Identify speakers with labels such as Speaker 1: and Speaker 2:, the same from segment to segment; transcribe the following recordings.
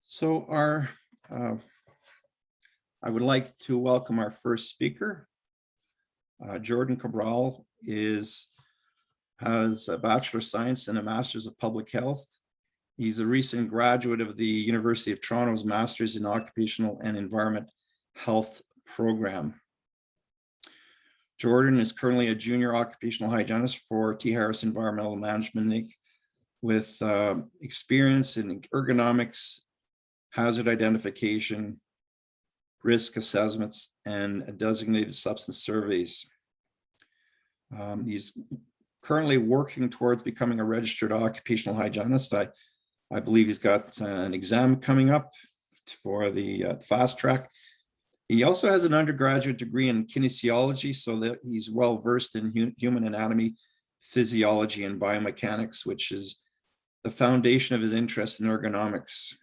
Speaker 1: So uh, I would like to welcome our first speaker. Jordan Cabral has a Bachelor of Science and a Master's of Public Health. He's a recent graduate of the University of Toronto's Master's in Occupational and Environment Health program. Jordan is currently a junior occupational hygienist for T. Harris Environmental Management Inc. with experience in ergonomics, hazard identification, risk assessments, and designated substance surveys. He's currently working towards becoming a registered occupational hygienist. I believe he's got an exam coming up for the fast track. He also has an undergraduate degree in kinesiology, so that he's well versed in human anatomy, physiology, and biomechanics, which is the foundation of his interest in ergonomics.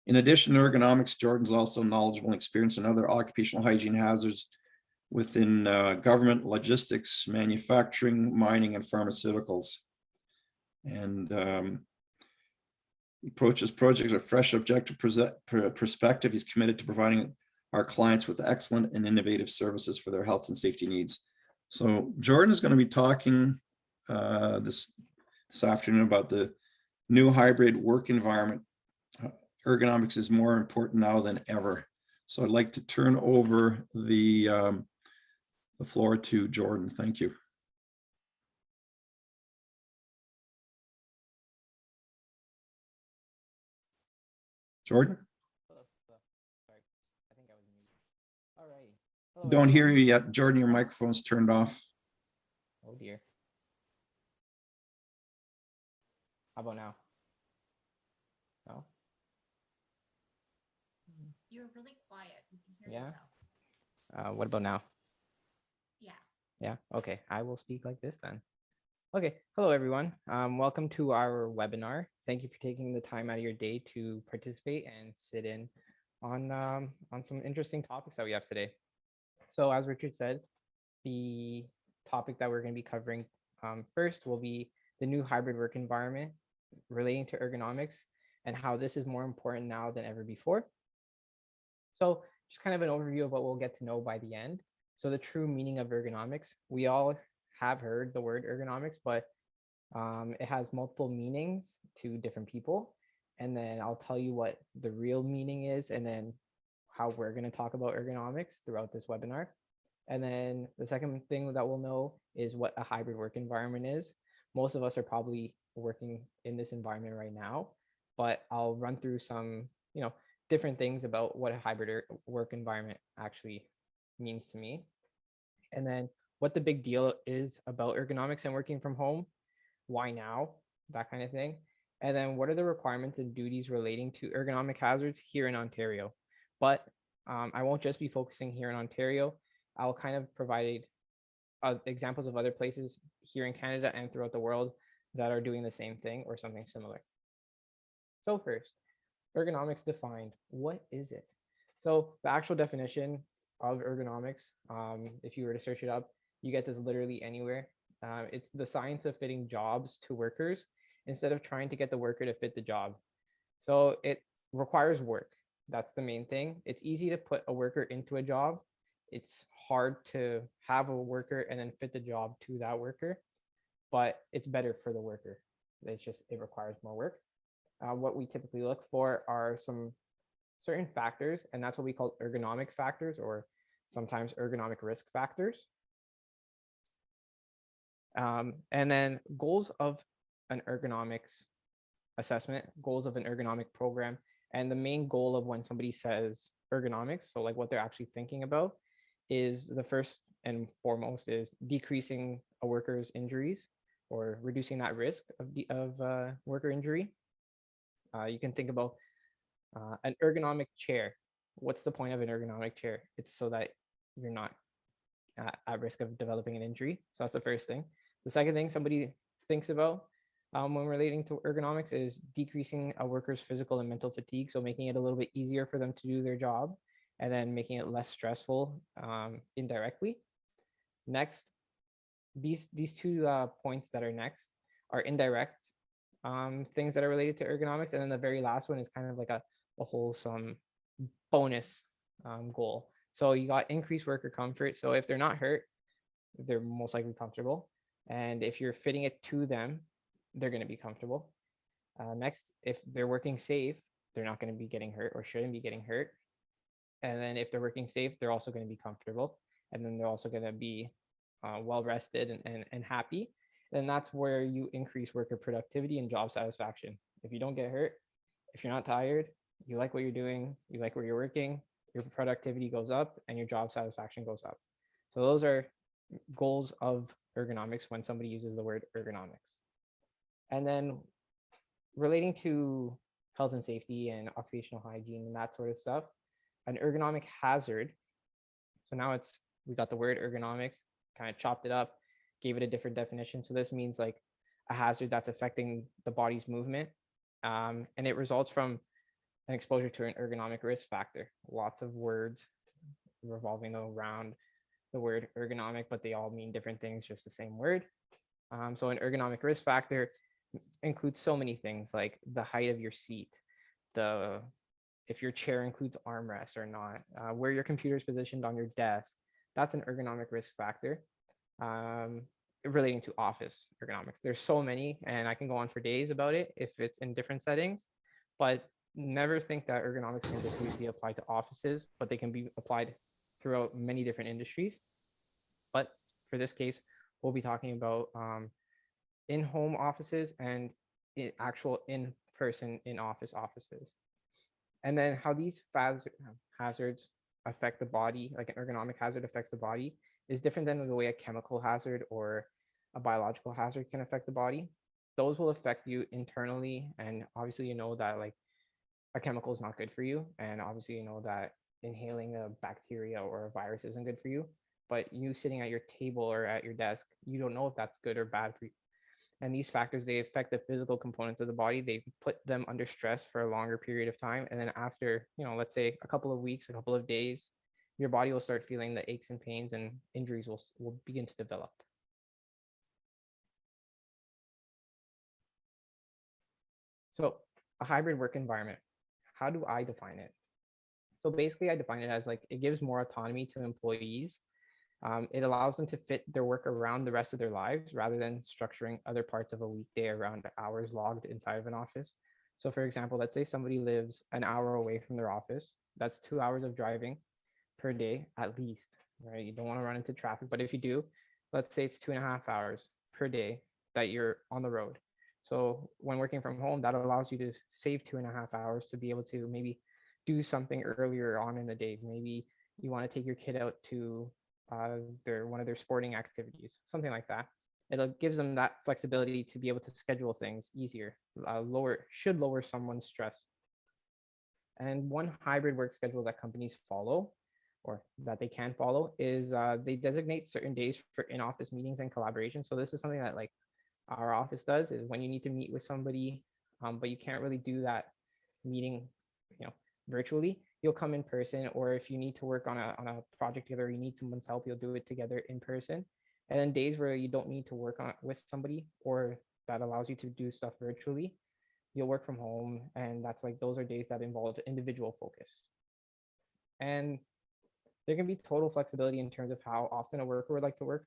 Speaker 1: In addition to ergonomics, Jordan's also knowledgeable and experienced in other occupational hygiene hazards within government, logistics, manufacturing, mining, and pharmaceuticals. And he approaches projects with a fresh, objective perspective. He's committed to providing our clients with excellent and innovative services for their health and safety needs. So Jordan is going to be talking this afternoon about the new hybrid work environment. Ergonomics is more important now than ever. So I'd like to turn over the floor to Jordan. Thank you. Jordan?
Speaker 2: Sorry, I think I was muted. All right. Hello,
Speaker 1: Don't hear
Speaker 2: everyone.
Speaker 1: you yet. Jordan, your microphone's turned off.
Speaker 2: Oh dear. How about now? No?
Speaker 3: You're really quiet. We can hear
Speaker 2: Yeah?
Speaker 3: you though.
Speaker 2: What about now?
Speaker 3: Yeah.
Speaker 2: Yeah. Okay. I will speak like this then. Okay. Hello, everyone. Welcome to our webinar. Thank you for taking the time out of your day to participate and sit in on some interesting topics that we have today. So as Richard said, the topic that we're going to be covering first will be the new hybrid work environment relating to ergonomics and how this is more important now than ever before. So just kind of an overview of what we'll get to know by the end. So the true meaning of ergonomics, we all have heard the word ergonomics, but it has multiple meanings to different people. And then I'll tell you what the real meaning is, and then how we're going to talk about ergonomics throughout this webinar. And then the second thing that we'll know is what a hybrid work environment is. Most of us are probably working in this environment right now, but I'll run through some, different things about what a hybrid work environment actually means to me. And then what the big deal is about ergonomics and working from home, why now, that kind of thing. And then what are the requirements and duties relating to ergonomic hazards here in Ontario? But I won't just be focusing here in Ontario. I'll kind of provide examples of other places here in Canada and throughout the world that are doing the same thing or something similar. So first, ergonomics defined. What is it? So the actual definition of ergonomics, if you were to search it up, you get this literally anywhere. It's the science of fitting jobs to workers instead of trying to get the worker to fit the job. So it requires work. That's the main thing. It's easy to put a worker into a job. It's hard to have a worker and then fit the job to that worker, but it's better for the worker. It requires more work. What we typically look for are some certain factors, and that's what we call ergonomic factors, or sometimes ergonomic risk factors. And then goals of an ergonomics assessment, goals of an ergonomic program, and the main goal of when somebody says ergonomics, so like what they're actually thinking about, is the first and foremost is decreasing a worker's injuries or reducing that risk of worker injury. You can think about an ergonomic chair. What's the point of an ergonomic chair? It's so that you're not at risk of developing an injury. So that's the first thing. The second thing somebody thinks about when relating to ergonomics is decreasing a worker's physical and mental fatigue. So making it a little bit easier for them to do their job and then making it less stressful indirectly. Next, these two points that are next are indirect things that are related to ergonomics. And then the very last one is kind of like a wholesome bonus goal. So you got increased worker comfort. So if they're not hurt, they're most likely comfortable. And if you're fitting it to them, they're going to be comfortable. Next, if they're working safe, they're not going to be getting hurt or shouldn't be getting hurt. And then if they're working safe, they're also going to be comfortable. And then they're also going to be well rested and happy. Then that's where you increase worker productivity and job satisfaction. If you don't get hurt, if you're not tired, you like what you're doing, you like where you're working, your productivity goes up and your job satisfaction goes up. So those are goals of ergonomics when somebody uses the word ergonomics. And then relating to health and safety and occupational hygiene and that sort of stuff, an ergonomic hazard. So now we got the word ergonomics, kind of chopped it up, gave it a different definition. So this means like a hazard that's affecting the body's movement. And it results from an exposure to an ergonomic risk factor. Lots of words revolving around the word ergonomic, but they all mean different things, just the same word. So an ergonomic risk factor includes so many things like the height of your seat, if your chair includes armrest or not, where your computer is positioned on your desk. That's an ergonomic risk factor relating to office ergonomics. There's so many, and I can go on for days about it if it's in different settings, but never think that ergonomics can just be applied to offices, but they can be applied throughout many different industries. But for this case, we'll be talking about in-home offices and actual in-person in-office offices. And then how these hazards affect the body, like an ergonomic hazard affects the body, is different than the way a chemical hazard or a biological hazard can affect the body. Those will affect you internally. And obviously, you know that like a chemical is not good for you. And obviously, you know that inhaling a bacteria or a virus isn't good for you. But you sitting at your table or at your desk, you don't know if that's good or bad for you. And these factors, they affect the physical components of the body. They put them under stress for a longer period of time. And then after, let's say a couple of weeks, a couple of days, your body will start feeling the aches and pains and injuries will begin to develop. So a hybrid work environment, how do I define it? So basically I define it as like, it gives more autonomy to employees. It allows them to fit their work around the rest of their lives rather than structuring other parts of a weekday around hours logged inside of an office. So for example, let's say somebody lives an hour away from their office. That's 2 hours of driving per day at least, right? You don't want to run into traffic, but if you do, let's say it's 2.5 hours per day that you're on the road. So when working from home, that allows you to save 2.5 hours to be able to maybe do something earlier on in the day. Maybe you want to take your kid out to one of their sporting activities, something like that. It gives them that flexibility to be able to schedule things easier, should lower someone's stress. And one hybrid work schedule that companies follow or that they can follow is they designate certain days for in-office meetings and collaboration. So this is something that like our office does, is when you need to meet with somebody, but you can't really do that meeting, virtually, you'll come in person, or if you need to work on a project together, you need someone's help, you'll do it together in person. And then days where you don't need to work on with somebody, or that allows you to do stuff virtually, you'll work from home. And that's like, those are days that involve individual focus. And there can be total flexibility in terms of how often a worker would like to work,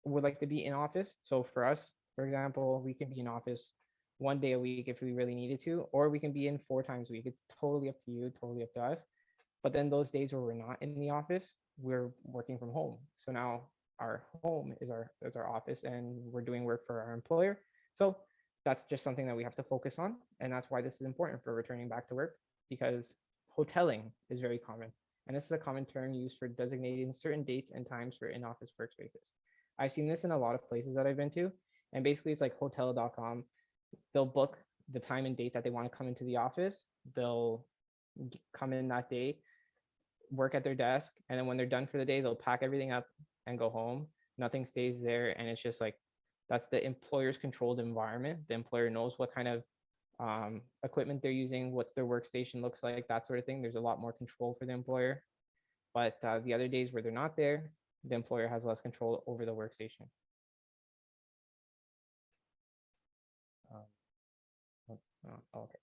Speaker 2: would like to be in office. So for us, for example, we can be in office 1 day a week if we really needed to, or we can be in 4 times a week. It's totally up to you, totally up to us. But then those days where we're not in the office, we're working from home. So now our home is our office, and we're doing work for our employer. So that's just something that we have to focus on. And that's why this is important for returning back to work, because hoteling is very common. And this is a common term used for designating certain dates and times for in-office workspaces. I've seen this in a lot of places that I've been to. And basically it's like hotel.com. They'll book the time and date that they want to come into the office. They'll come in that day, work at their desk, and then when they're done for the day, they'll pack everything up and go home. Nothing stays there. And it's just like, that's the employer's controlled environment. The employer knows what kind of equipment they're using, what's their workstation looks like, that sort of thing. There's a lot more control for the employer. But the other days where they're not there, the employer has less control over the workstation. Okay.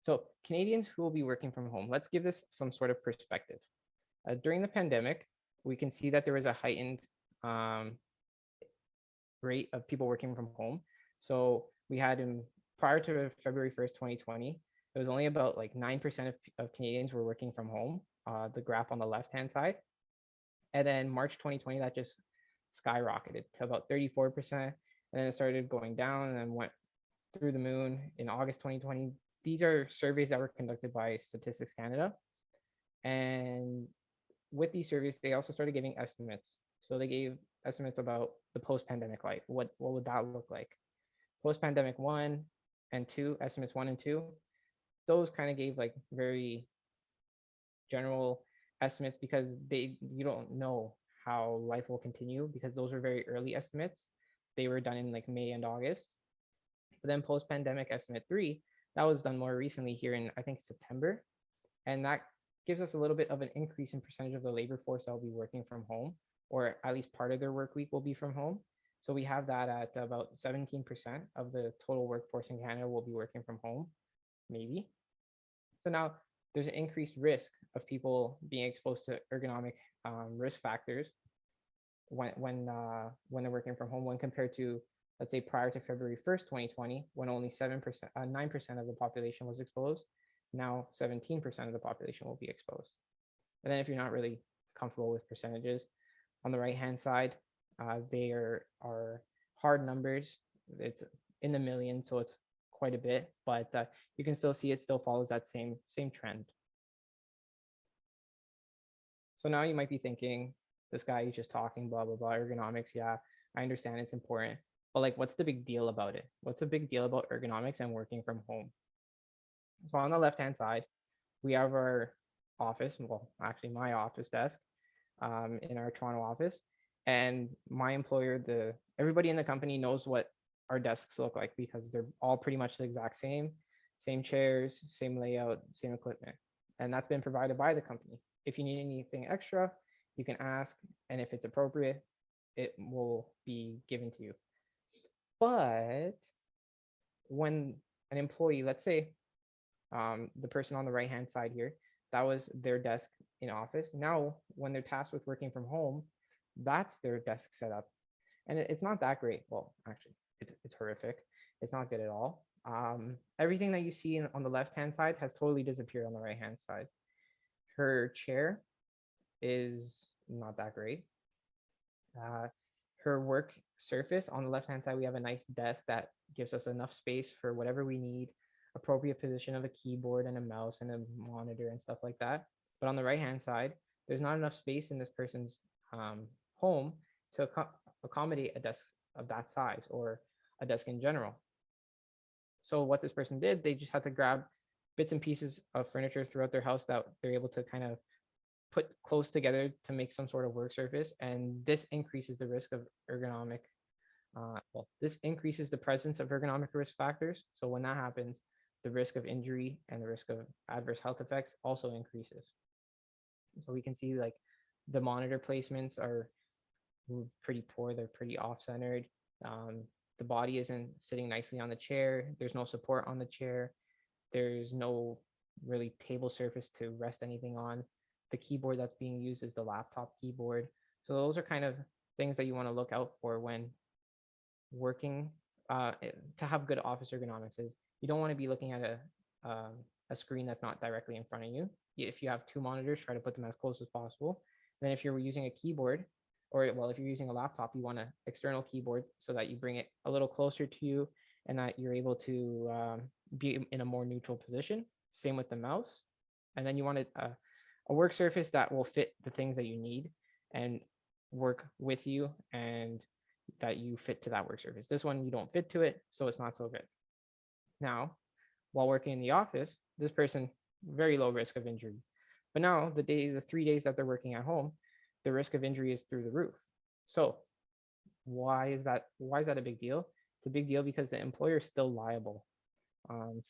Speaker 2: So Canadians who will be working from home, let's give this some sort of perspective. During the pandemic, we can see that there was a heightened um, rate of people working from home. So we had in prior to February 1st, 2020, it was only about like 9% of Canadians were working from home, the graph on the left-hand side. And then March 2020, that just skyrocketed to about 34%. And then it started going down and then went through the moon in August 2020. These are surveys that were conducted by Statistics Canada. And with these surveys, they also started giving estimates. So they gave estimates about the post-pandemic life. What would that look like? Post-pandemic 1 and 2, estimates 1 and 2, those kind of gave like very general estimates because you don't know how life will continue because those were very early estimates. They were done in like May and August. But then post-pandemic estimate 3, that was done more recently here in I think September. And that gives us a little bit of an increase in percentage of the labor force that will be working from home, or at least part of their work week will be from home. So we have that at about 17% of the total workforce in Canada will be working from home, maybe. So now there's an increased risk of people being exposed to ergonomic risk factors when they're working from home when compared to, let's say, prior to February 1st, 2020, when only 7%, 9% of the population was exposed. Now 17% of the population will be exposed. And then if you're not really comfortable with percentages, on the right-hand side, they are hard numbers. It's in the millions, so it's quite a bit, but you can still see it still follows that same trend. So now you might be thinking, this guy is just talking blah, blah, blah, ergonomics. Yeah, I understand it's important, but like, what's the big deal about it? What's the big deal about ergonomics and working from home? So on the left-hand side, we have our office, well, actually my office desk in our Toronto office. And my employer, everybody in the company knows what our desks look like because they're all pretty much the exact same chairs, same layout, same equipment. And that's been provided by the company. If you need anything extra, you can ask. And if it's appropriate, it will be given to you. But when an employee, let's say the person on the right-hand side here, that was their desk in office. Now, when they're tasked with working from home, that's their desk setup. And it's not that great. Well, actually, it's horrific. It's not good at all. Everything that you see on the left-hand side has totally disappeared on the right-hand side. Her chair is not that great. Her work surface on the left-hand side, we have a nice desk that gives us enough space for whatever we need, appropriate position of a keyboard and a mouse and a monitor and stuff like that. But on the right-hand side, there's not enough space in this person's home to accommodate a desk of that size or a desk in general. So what this person did, they just had to grab bits and pieces of furniture throughout their house that they're able to kind of put close together to make some sort of work surface. And this increases the risk of ergonomic, this increases the presence of ergonomic risk factors. So when that happens, the risk of injury and the risk of adverse health effects also increases. So we can see like the monitor placements are pretty poor. They're pretty off-centered. The body isn't sitting nicely on the chair. There's no support on the chair. There's no really table surface to rest anything on. The keyboard that's being used is the laptop keyboard. So those are kind of things that you want to look out for when working to have good office ergonomics. Is you don't want to be looking at a screen that's not directly in front of you. If you have two monitors, try to put them as close as possible. Then if you're using a keyboard, or well, if you're using a laptop, you want an external keyboard so that you bring it a little closer to you and that you're able to be in a more neutral position. Same with the mouse. And then you want a work surface that will fit the things that you need and work with you and that you fit to that work surface. This one, you don't fit to it, so it's not so good. Now, while working in the office, this person, very low risk of injury. But now the 3 days that they're working at home, the risk of injury is through the roof. So why is that a big deal? It's a big deal because the employer is still liable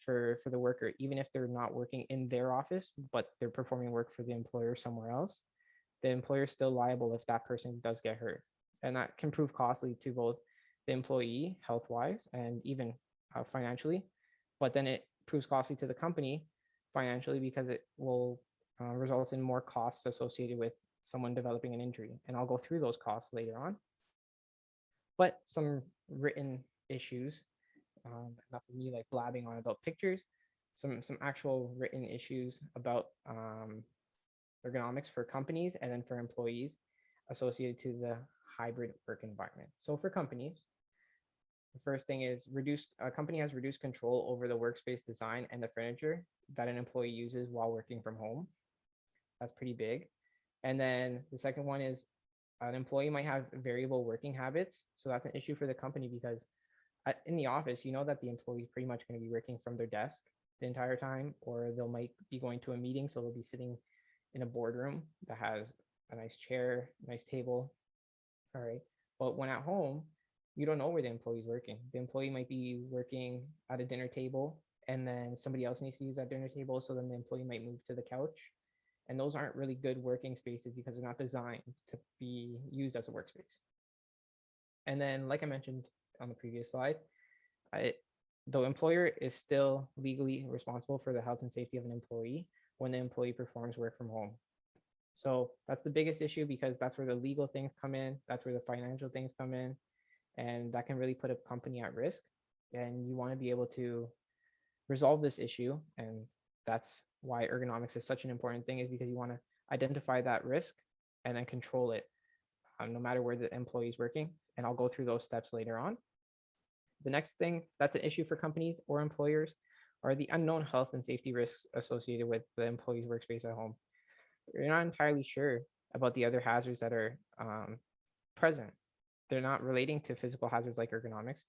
Speaker 2: for the worker, even if they're not working in their office, but they're performing work for the employer somewhere else. The employer is still liable if that person does get hurt. And that can prove costly to both the employee health-wise and even financially. But then it proves costly to the company financially because it will result in more costs associated with someone developing an injury. And I'll go through those costs later on. But some written issues, not for me like blabbing on about pictures, some actual written issues about ergonomics for companies and then for employees associated to the hybrid work environment. So for companies, the first thing is a company has reduced control over the workspace design and the furniture that an employee uses while working from home. That's pretty big. And then the second one is an employee might have variable working habits. So that's an issue for the company because in the office, you know that the employee is pretty much going to be working from their desk the entire time, or they might be going to a meeting. So they'll be sitting in a boardroom that has a nice chair, nice table. All right. But when at home, you don't know where the employee is working. The employee might be working at a dinner table and then somebody else needs to use that dinner table. So then the employee might move to the couch. And those aren't really good working spaces because they're not designed to be used as a workspace. And then, like I mentioned on the previous slide, the employer is still legally responsible for the health and safety of an employee when the employee performs work from home. So that's the biggest issue because that's where the legal things come in. That's where the financial things come in. And that can really put a company at risk. And you want to be able to resolve this issue. And that's why ergonomics is such an important thing, is because you want to identify that risk and then control it no matter where the employee is working. And I'll go through those steps later on. The next thing that's an issue for companies or employers are the unknown health and safety risks associated with the employee's workspace at home. You're not entirely sure about the other hazards that are present. They're not relating to physical hazards like ergonomics,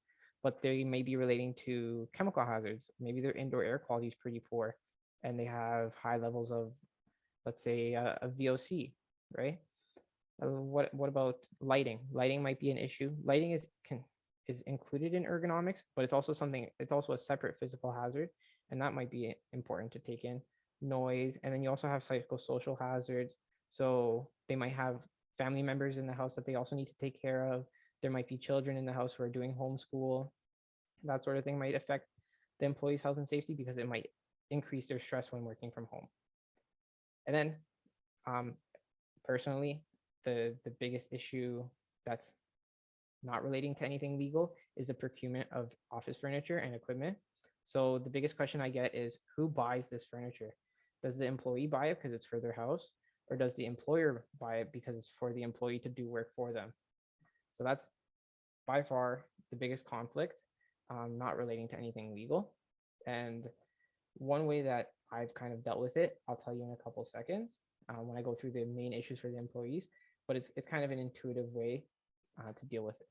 Speaker 2: but they may be relating to chemical hazards. Maybe their indoor air quality is pretty poor and they have high levels of, let's say, a VOC, right? What about lighting? Lighting might be an issue. Lighting is included in ergonomics, but it's also a separate physical hazard, and that might be important to take in. Noise, and then you also have psychosocial hazards. So they might have family members in the house that they also need to take care of. There might be children in the house who are doing homeschool. That sort of thing might affect the employee's health and safety because it might increase their stress when working from home. And then personally, the biggest issue that's not relating to anything legal is the procurement of office furniture and equipment. So the biggest question I get is, who buys this furniture? Does the employee buy it because it's for their house, or does the employer buy it because it's for the employee to do work for them? So that's by far the biggest conflict, not relating to anything legal. And one way that I've kind of dealt with it, I'll tell you in a couple seconds when I go through the main issues for the employees, but it's kind of an intuitive way to deal with it.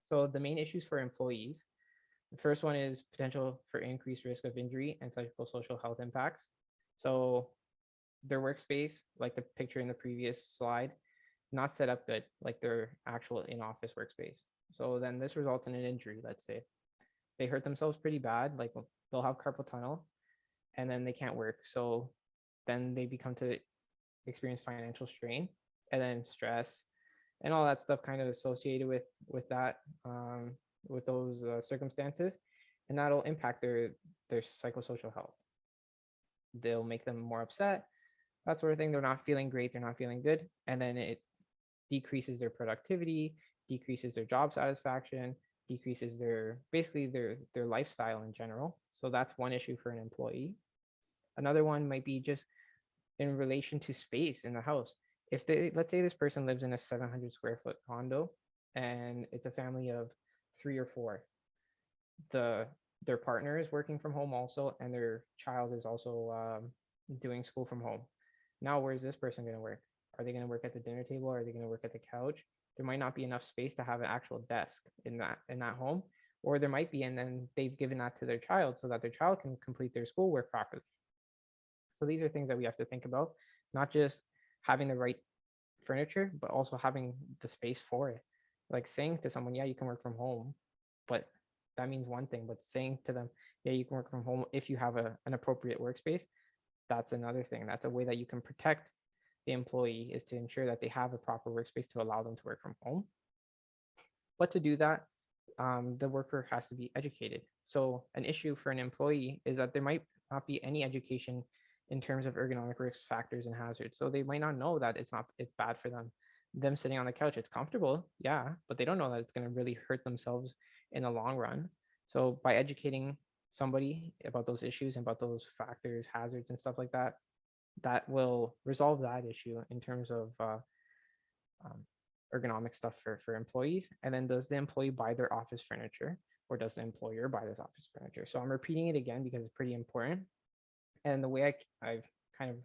Speaker 2: So the main issues for employees, the first one is potential for increased risk of injury and psychosocial health impacts. So their workspace, like the picture in the previous slide, not set up good, like their actual in-office workspace. So then this results in an injury, let's say. They hurt themselves pretty bad, like they'll have carpal tunnel, and then they can't work. So then they become to experience financial strain and then stress and all that stuff kind of associated with that, with those circumstances. And that'll impact their psychosocial health. They'll make them more upset, that sort of thing. They're not feeling great. They're not feeling good. And then it decreases their productivity, decreases their job satisfaction, decreases their lifestyle in general. So that's one issue for an employee. Another one might be just in relation to space in the house. If let's say this person lives in a 700 square foot condo and it's a family of 3 or 4, their partner is working from home also, and their child is also doing school from home. Now, where's this person going to work? Are they going to work at the dinner table? Are they going to work at the couch? There might not be enough space to have an actual desk in that home, or there might be, and then they've given that to their child so that their child can complete their schoolwork properly. So these are things that we have to think about, not just having the right furniture, but also having the space for it. Like saying to someone, yeah, you can work from home, but that means one thing, but saying to them, yeah, you can work from home if you have an appropriate workspace, that's another thing. That's a way that you can protect the employee, is to ensure that they have a proper workspace to allow them to work from home. But to do that, the worker has to be educated. So an issue for an employee is that there might not be any education in terms of ergonomic risk factors and hazards. So they might not know that it's bad for them. Them sitting on the couch, it's comfortable, yeah, but they don't know that it's going to really hurt themselves in the long run. So by educating somebody about those issues and about those factors, hazards, and stuff like that, that will resolve that issue in terms of ergonomic stuff for employees. And then does the employee buy their office furniture, or does the employer buy this office furniture? So I'm repeating it again because it's pretty important. And the way I've kind of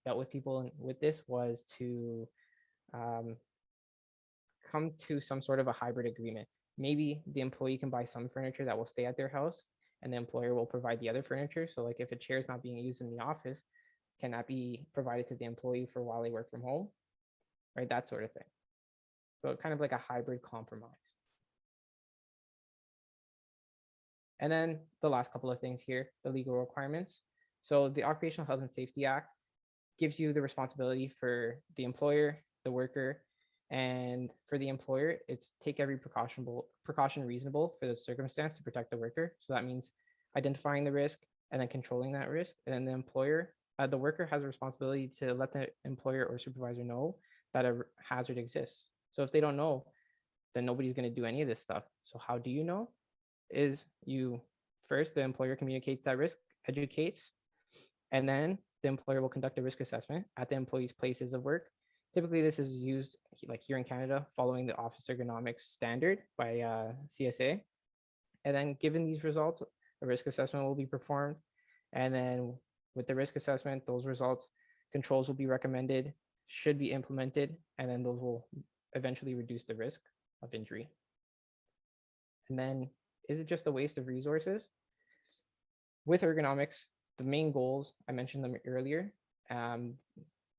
Speaker 2: dealt with people with this was to come to some sort of a hybrid agreement. Maybe the employee can buy some furniture that will stay at their house, and the employer will provide the other furniture. So like if a chair is not being used in the office, can that be provided to the employee for while they work from home? Right, that sort of thing. So kind of like a hybrid compromise. And then the last couple of things here, the legal requirements. So the Occupational Health and Safety Act gives you the responsibility for the employer, the worker, and for the employer, it's take every precaution reasonable for the circumstance to protect the worker. So that means identifying the risk and then controlling that risk. And then the employer, the worker has a responsibility to let the employer or supervisor know that a hazard exists. So if they don't know, then nobody's going to do any of this stuff. So how do you know? Is you first, the employer communicates that risk, educates, and then the employer will conduct a risk assessment at the employee's places of work. Typically, this is used like here in Canada, following the Office Ergonomics Standard by CSA. And then given these results, a risk assessment will be performed. And then with the risk assessment, those results, controls will be recommended, should be implemented, and then those will eventually reduce the risk of injury. And then, is it just a waste of resources? With ergonomics, the main goals, I mentioned them earlier.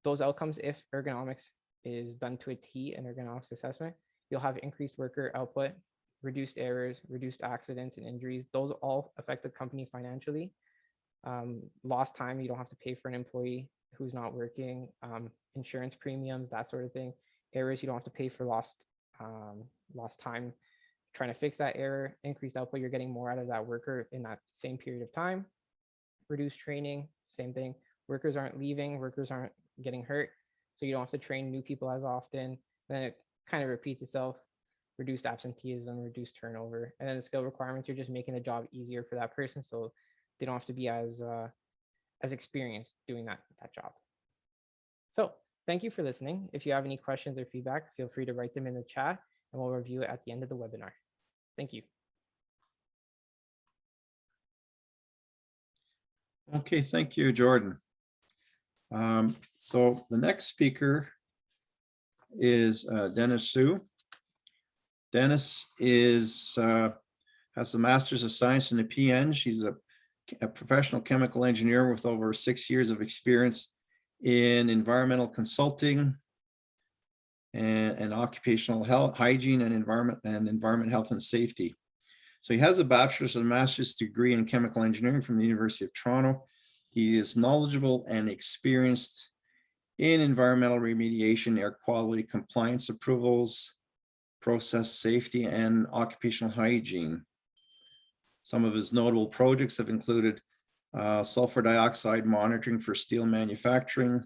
Speaker 2: Those outcomes, if ergonomics is done to a T in ergonomics assessment, you'll have increased worker output, reduced errors, reduced accidents and injuries. Those all affect the company financially. Lost time, you don't have to pay for an employee who's not working, insurance premiums, that sort of thing. Errors, you don't have to pay for lost time trying to fix that error. Increased output, you're getting more out of that worker in that same period of time. Reduced training, same thing. Workers aren't leaving, workers aren't getting hurt, so you don't have to train new people as often. Then it kind of repeats itself. Reduced absenteeism, reduced turnover, and then the skill requirements, you're just making the job easier for that person, so they don't have to be as experienced doing that job. So thank you for listening. If you have any questions or feedback, feel free to write them in the chat, and we'll review it at the end of the webinar. Thank you.
Speaker 1: Okay, thank you, Jordan. So the next speaker is Dennis Su. Dennis has a Master's of Science in the PN. She's a professional chemical engineer with over 6 years of experience in environmental consulting and occupational health, hygiene, and environment health and safety. So he has a bachelor's and master's degree in chemical engineering from the University of Toronto. He is knowledgeable and experienced in environmental remediation, air quality, compliance approvals, process safety, and occupational hygiene. Some of his notable projects have included sulfur dioxide monitoring for steel manufacturing,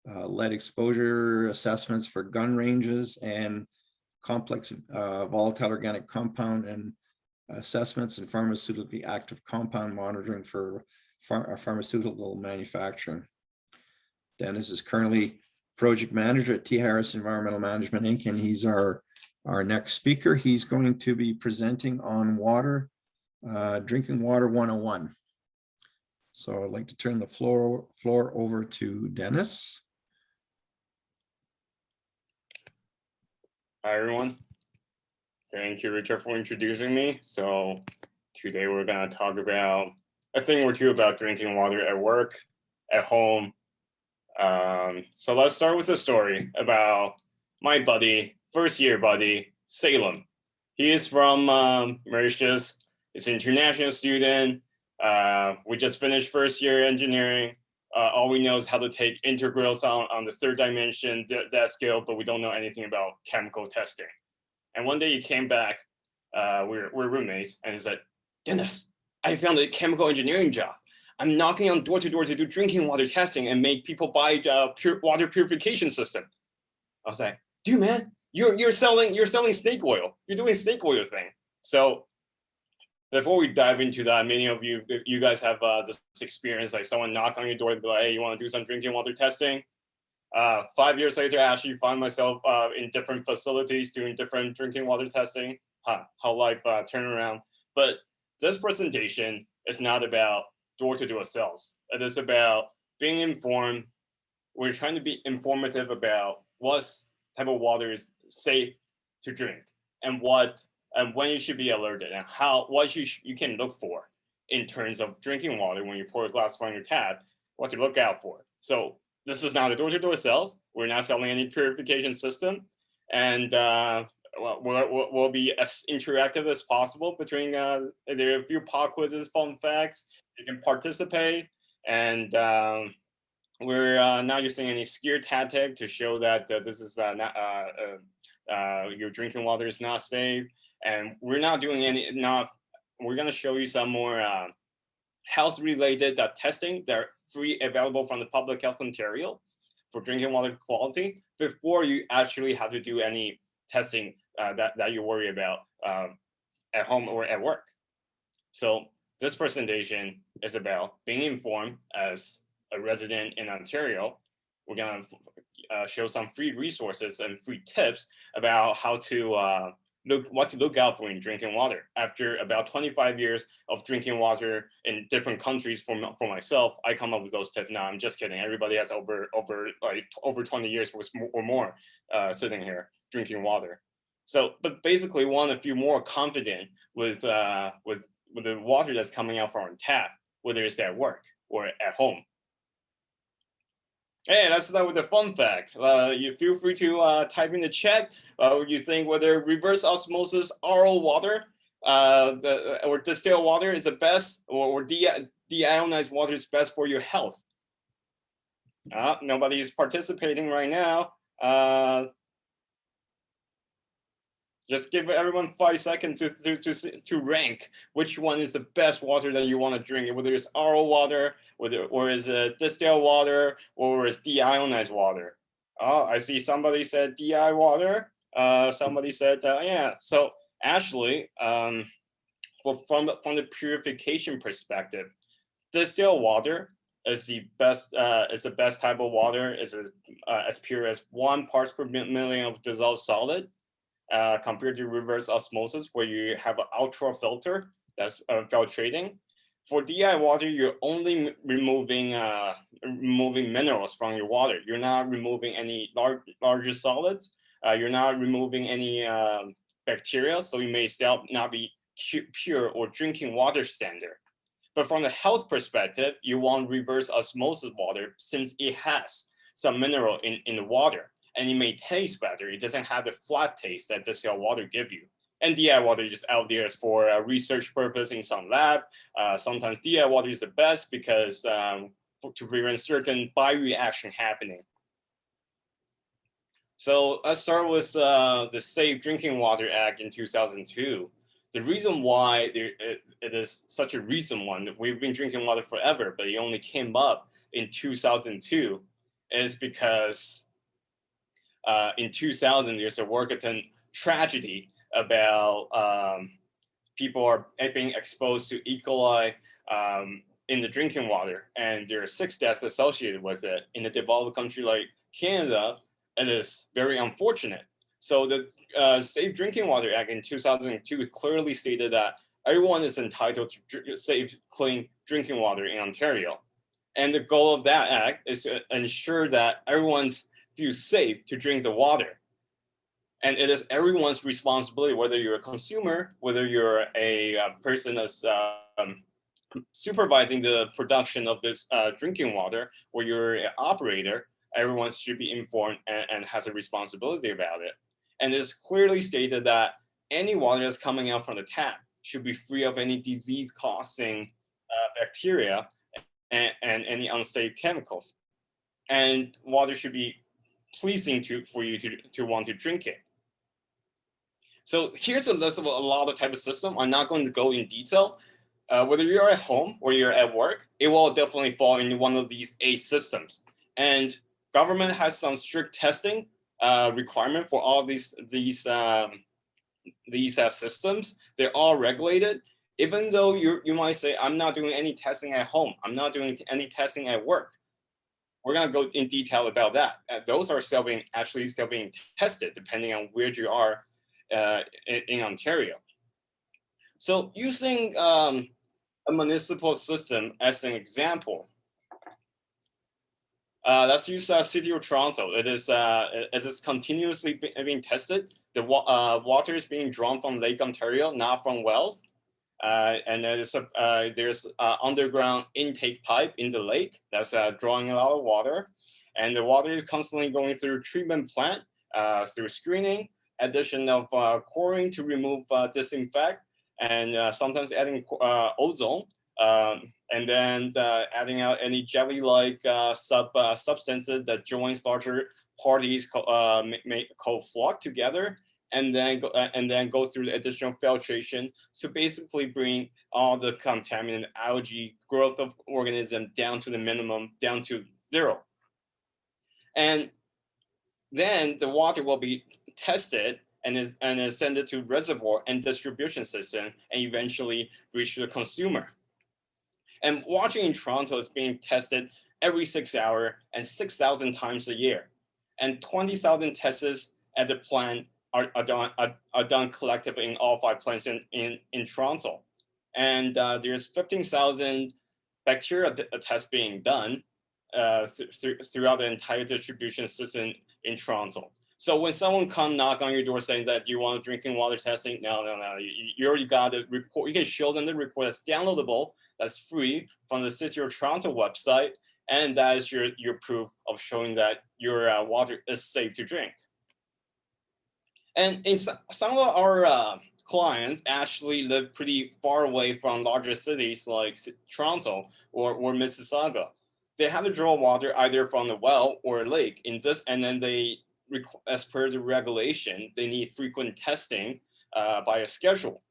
Speaker 1: lead exposure assessments for gun ranges, and complex volatile organic compound and assessments and pharmaceutically active compound monitoring for pharmaceutical manufacturing. Dennis is currently project manager at T. Harris Environmental Management, Inc., and he's our next speaker. He's going to be presenting on water, drinking water 101. So I'd like to turn the floor over to Dennis.
Speaker 4: Hi, everyone. Thank you, Richard, for introducing me. So today we're going to talk about a thing or two about drinking water at work, at home. So let's start with a story about my buddy, first year buddy, Salem. He is from Mauritius. He's an international student. We just finished first year engineering. All we know is how to take integrals on the third dimension, that scale, but we don't know anything about chemical testing. And one day he came back we're roommates, and he's like, Dennis, I found a chemical engineering job. I'm knocking on door to door to do drinking water testing and make people buy water purification system. I was like, dude, man, you're selling snake oil. You're doing snake oil thing. So before we dive into that, many of you guys have this experience, like someone knock on your door and be like, hey, you want to do some drinking water testing? 5 years later, I actually find myself in different facilities doing different drinking water testing. How life turn around. But this presentation is not about door-to-door sales. It is about being informed. We're trying to be informative about what type of water is safe to drink and when you should be alerted and what you can look for in terms of drinking water when you pour a glass from your tap, what to look out for. So this is not a door-to-door sales. We're not selling any purification system, and we'll be as interactive as possible between there are a few pop quizzes, fun facts. You can participate, and we're not using any scare tactic to show that this is not your drinking water is not safe, and we're not doing we're going to show you some more health related testing that are free available from the Public Health Ontario for drinking water quality before you actually have to do any testing that you worry about at home or at work. So this presentation is about being informed as a resident in Ontario. We're going to show some free resources and free tips about how to what to look out for in drinking water. After about 25 years of drinking water in different countries for myself, I come up with those tips. No, I'm just kidding. Everybody has over 20 years or more sitting here drinking water. So, but basically, want to feel more confident with the water that's coming out from our tap, whether it's at work or at home. Hey, let's start with a fun fact. You feel free to type in the chat what you think, whether reverse osmosis RO water or distilled water is the best, or deionized water is best for your health. Nobody's participating right now. Just give everyone 5 seconds to rank which one is the best water that you want to drink, whether it's RO water, or is it distilled water, or is deionized water. Oh, I see somebody said DI water. Somebody said yeah. So actually, from the purification perspective, distilled water is the best type of water. It's as pure as 1 parts per million of dissolved solid. Compared to reverse osmosis, where you have an ultra filter that's filtrating. For DI water, you're only removing minerals from your water. You're not removing any larger solids. You're not removing any bacteria, so you may still not be pure or drinking water standard. But from the health perspective, you want reverse osmosis water since it has some mineral in the water. And it may taste better. It doesn't have the flat taste that distilled water give you. And DI water is just out there for research purpose in some lab. Sometimes DI water is the best because to prevent certain bioreaction happening. So let's start with the Safe Drinking Water Act in 2002. The reason why it is such a recent one, we've been drinking water forever, but it only came up in 2002, is because in 2000, there's a Workington tragedy about people are being exposed to E. coli in the drinking water, and there are 6 deaths associated with it. In a developed country like Canada, it is very unfortunate. So the Safe Drinking Water Act in 2002 clearly stated that everyone is entitled to safe, clean drinking water in Ontario. And the goal of that act is to ensure that everyone's feel safe to drink the water. And it is everyone's responsibility, whether you're a consumer, whether you're a person that's supervising the production of this drinking water, or you're an operator, everyone should be informed and has a responsibility about it. And it's clearly stated that any water that's coming out from the tap should be free of any disease-causing bacteria and any unsafe chemicals. And water should be pleasing for you to want to drink it. So here's a list of a lot of type of system. I'm not going to go in detail. Whether you're at home or you're at work, it will definitely fall into one of these 8 systems. And government has some strict testing requirement for all these systems. They're all regulated. Even though you might say, I'm not doing any testing at home, I'm not doing any testing at work. We're gonna go in detail about that. Those are actually still being tested depending on where you are in Ontario. So using a municipal system as an example, let's use City of Toronto. It is continuously being tested. The water is being drawn from Lake Ontario, not from wells. And there's underground intake pipe in the lake that's drawing a lot of water. And the water is constantly going through treatment plant, through screening, addition of chlorine to remove disinfect, and sometimes adding ozone. And then adding out any jelly-like substances that joins larger parties co-flock together, and then go through the additional filtration to basically bring all the contaminant algae growth of organism down to the minimum, down to 0. And then the water will be tested and is sent to reservoir and distribution system, and eventually reach the consumer. And water in Toronto is being tested every 6 hours and 6,000 times a year. And 20,000 tests at the plant are done collectively in all 5 plants in Toronto. And there's 15,000 bacteria tests being done throughout the entire distribution system in Toronto. So when someone come knock on your door saying that you want drinking water testing, no. You already got a report. You can show them the report that's downloadable, that's free from the City of Toronto website, and that is your proof of showing that your water is safe to drink. And in some of our clients actually live pretty far away from larger cities like Toronto or Mississauga. They have to draw water either from the well or a lake and then they, as per the regulation, they need frequent testing by a schedule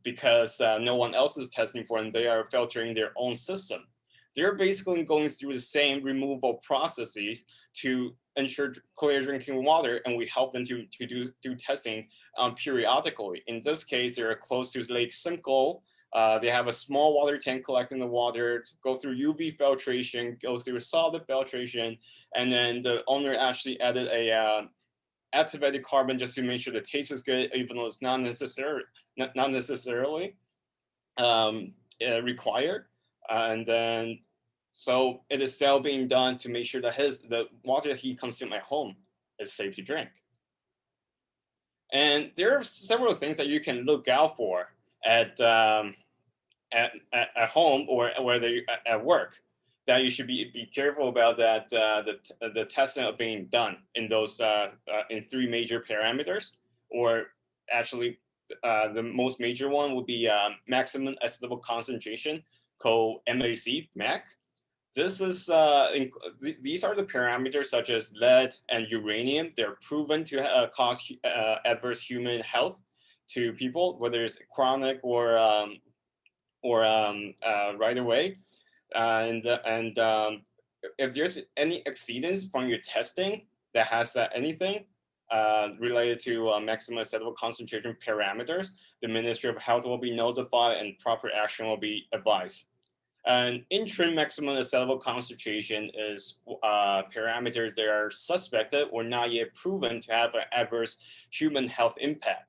Speaker 4: because no one else is testing for them. They are filtering their own system. They're basically going through the same removal processes to ensure clear drinking water, and we help them to do testing periodically. In this case, they're close to Lake Simcoe. They have a small water tank collecting the water to go through UV filtration, go through solid filtration, and then the owner actually added a activated carbon just to make sure the taste is good, even though it's not necessarily required. And then, so it is still being done to make sure that the water that he consumes at home is safe to drink. And there are several things that you can look out for at home or whether you're at work that you should be careful about, that the testing are being done in those in 3 major parameters, or actually the most major one would be maximum acceptable concentration, called MAC. This is these are the parameters such as lead and uranium. They're proven to cause adverse human health to people, whether it's chronic or right away. And if there's any exceedance from your testing that has anything related to maximum acceptable concentration parameters, the Ministry of Health will be notified and proper action will be advised. An interim maximum acceptable concentration is parameters that are suspected or not yet proven to have an adverse human health impact.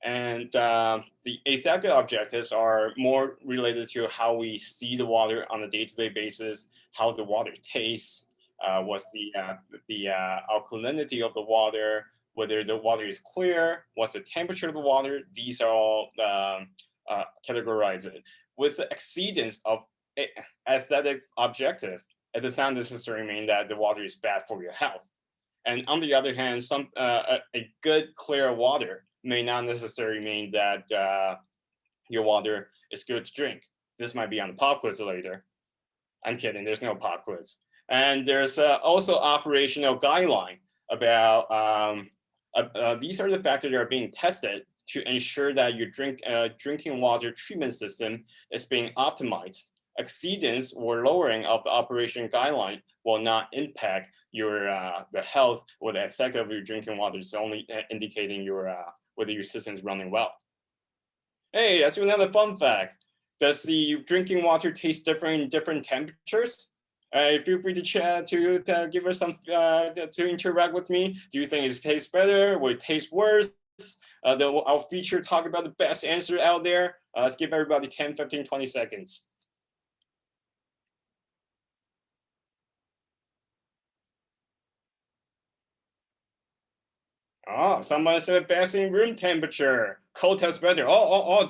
Speaker 4: And the effective objectives are more related to how we see the water on a day-to-day basis, how the water tastes, what's the alkalinity of the water, whether the water is clear, what's the temperature of the water. These are all categorized. With the exceedance of aesthetic objective, it does not necessarily mean that the water is bad for your health. And on the other hand, a good clear water may not necessarily mean that your water is good to drink. This might be on the pop quiz later. I'm kidding, there's no pop quiz. And there's also operational guideline about These are the factors that are being tested to ensure that your drinking water treatment system is being optimized. Exceedance or lowering of the operation guideline will not impact your the health or the effect of your drinking water. It's only indicating your whether your system is running well. Hey, that's another fun fact. Does the drinking water taste different in different temperatures? Feel free to chat to give us some to interact with me. Do you think it tastes better? Will it taste worse? I'll feature talk about the best answer out there. Let's give everybody 10, 15, 20 seconds. Oh, somebody said best in room temperature. Cold tastes better.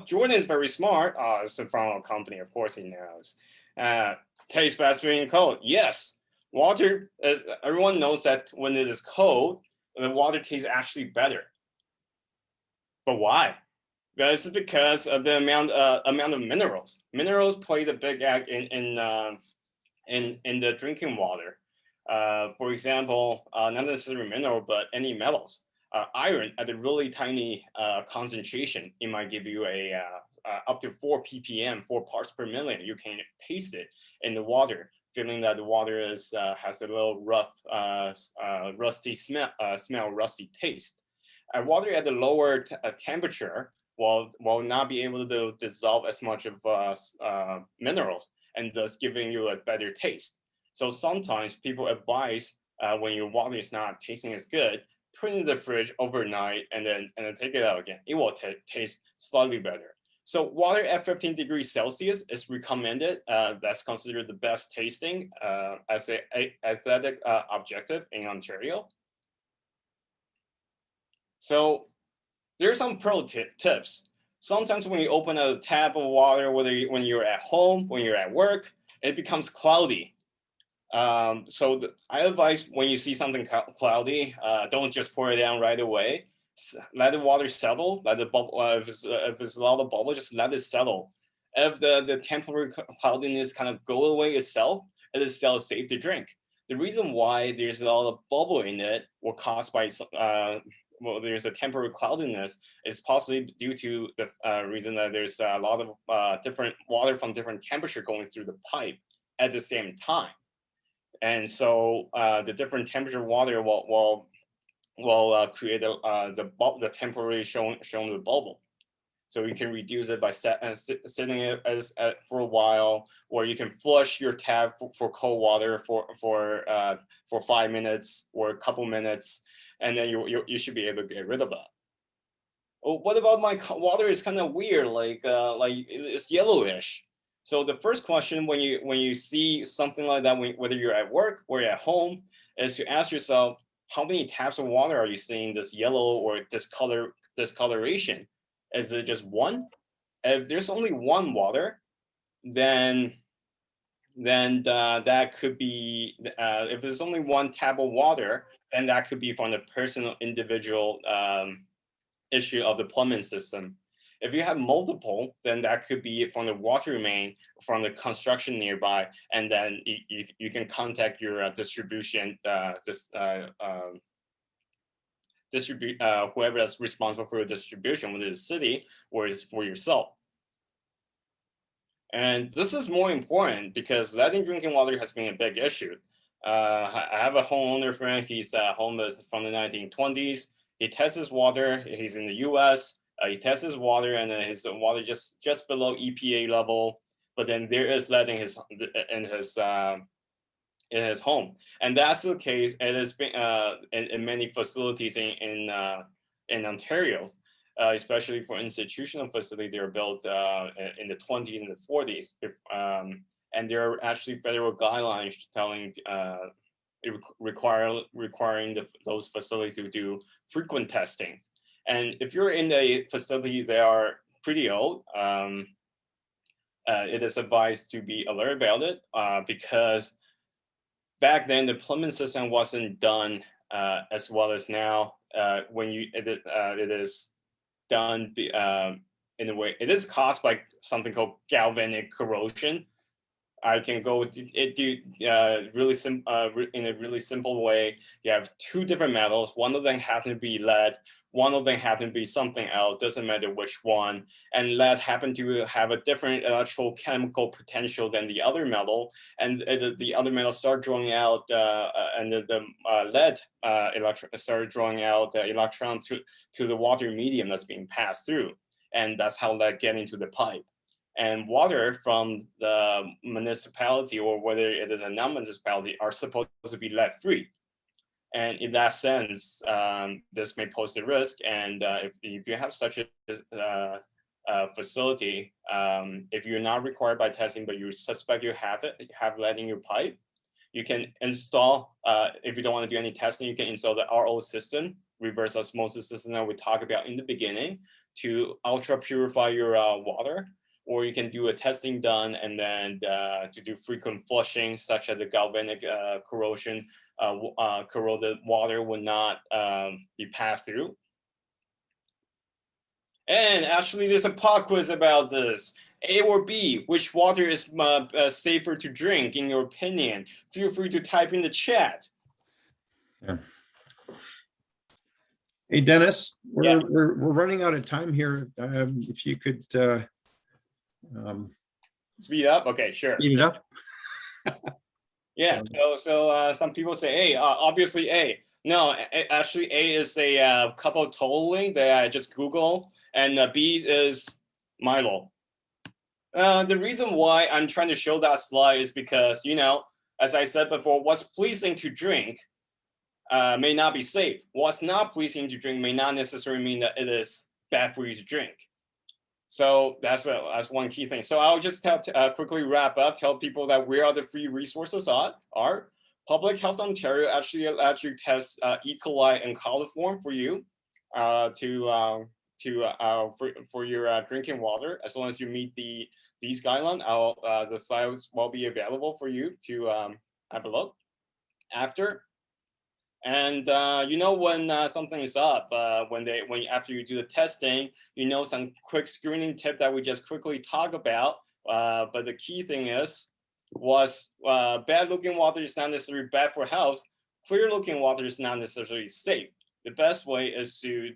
Speaker 4: Jordan is very smart. Oh, it's from a company. Of course he knows. Tastes best being cold. Yes. Water, as everyone knows that when it is cold, the water tastes actually better. But why? This is because of the amount of minerals. Minerals play the big act in the drinking water. For example, not necessarily mineral, but any metals. Iron at a really tiny concentration, it might give you a up to 4 ppm, 4 parts per million. You can taste it in the water, feeling that the water is has a little rough, rusty smell, rusty taste. Water at the lower temperature will not be able to dissolve as much of minerals, and thus giving you a better taste. So sometimes people advise when your water is not tasting as good, put it in the fridge overnight and then take it out again. It will taste slightly better. So water at 15 degrees Celsius is recommended. That's considered the best tasting as an aesthetic objective in Ontario. So there's some pro tips. Sometimes when you open a tap of water, when you're at home, when you're at work, it becomes cloudy. So I advise when you see something cloudy, don't just pour it down right away. Let the water settle. Let the bubble. If it's a lot of bubble, just let it settle. If the temporary cloudiness kind of go away itself, it is still safe to drink. The reason why there's a lot of bubble in it, or caused by there's a temporary cloudiness, is possibly due to the reason that there's a lot of different water from different temperature going through the pipe at the same time. And so the different temperature water will create the temporary showing the bubble. So you can reduce it by sitting it for a while, or you can flush your tap for cold water for 5 minutes or a couple minutes, and then you should be able to get rid of that. Oh, what about my water is kind of weird, like it's yellowish. So the first question when you see something like that, whether you're at work or you're at home, is to ask yourself, how many taps of water are you seeing this yellow or discoloration? Is it just one? If there's only one water, then that could be, if there's only one tap of water, then that could be from the personal individual issue of the plumbing system. If you have multiple, then that could be from the water main, from the construction nearby, and then you can contact your distribution, whoever that's responsible for your distribution, whether it's the city or it's for yourself. And this is more important because lead in drinking water has been a big issue. I have a homeowner friend. He's homeless from the 1920s. He tests his water. He's in the U.S. He tests his water, and then his water just below EPA level. But then there is lead in his home, and that's the case. It has been in many facilities in Ontario, especially for institutional facilities. They were built in the 20s and the 40s, and there are actually federal guidelines telling requiring those facilities to do frequent testing. And if you're in a facility that are pretty old, it is advised to be alert about it because back then the plumbing system wasn't done as well as now. When it is done in a way, it is caused by something called galvanic corrosion. I can go in a really simple way. You have two different metals. One of them happen to be lead. One of them happen to be something else. Doesn't matter which one. And lead happen to have a different electrochemical potential than the other metal. And the other metal start drawing out, and the lead started drawing out the electron to the water medium that's being passed through. And that's how lead get into the pipe. And water from the municipality, or whether it is a non-municipality, are supposed to be lead free. And in that sense, this may pose a risk. And if you have such a facility, if you're not required by testing, but you suspect you have lead in your pipe, you can install, if you don't want to do any testing, you can install the RO system, reverse osmosis system that we talked about in the beginning, to ultra purify your water. Or you can do a testing done and then to do frequent flushing, such as the galvanic corrosion, corroded water will not be passed through. And actually, there's a pop quiz about this. A or B, which water is safer to drink in your opinion? Feel free to type in the chat.
Speaker 1: Yeah. Hey, Dennis,
Speaker 4: Yeah.
Speaker 1: we're running out of time here. If you could
Speaker 4: Speed up? Okay, sure.
Speaker 1: speed it up.
Speaker 4: Yeah, so some people say, hey, obviously A. No, actually A is a couple totaling that I just Google, and B is Milo. The reason why I'm trying to show that slide is because, you know, as I said before, what's pleasing to drink may not be safe. What's not pleasing to drink may not necessarily mean that it is bad for you to drink. So that's one key thing. So I'll just have to quickly wrap up, tell people that where are the free resources are. Public Health Ontario actually allows you to test E. coli and coliform for you for your drinking water. As long as you meet these guidelines, the slides will be available for you to have a look after. And you know when something is up, after you do the testing, you know some quick screening tip that we just quickly talk about. But the key thing was bad looking water is not necessarily bad for health. Clear looking water is not necessarily safe. The best way is to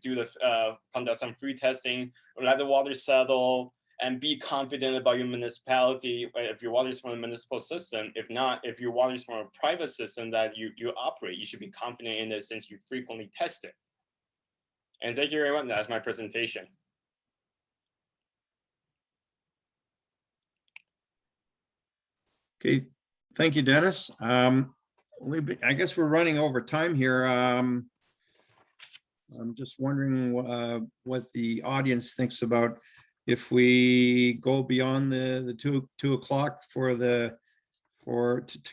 Speaker 4: conduct some free testing, let the water settle, and be confident about your municipality. If your water is from a municipal system, if not, if your water is from a private system that you operate, you should be confident in it since you frequently test it. And thank you very much. That's my presentation.
Speaker 1: Okay, thank you, Dennis. I guess we're running over time here. I'm just wondering what the audience thinks about if we go beyond the two o'clock to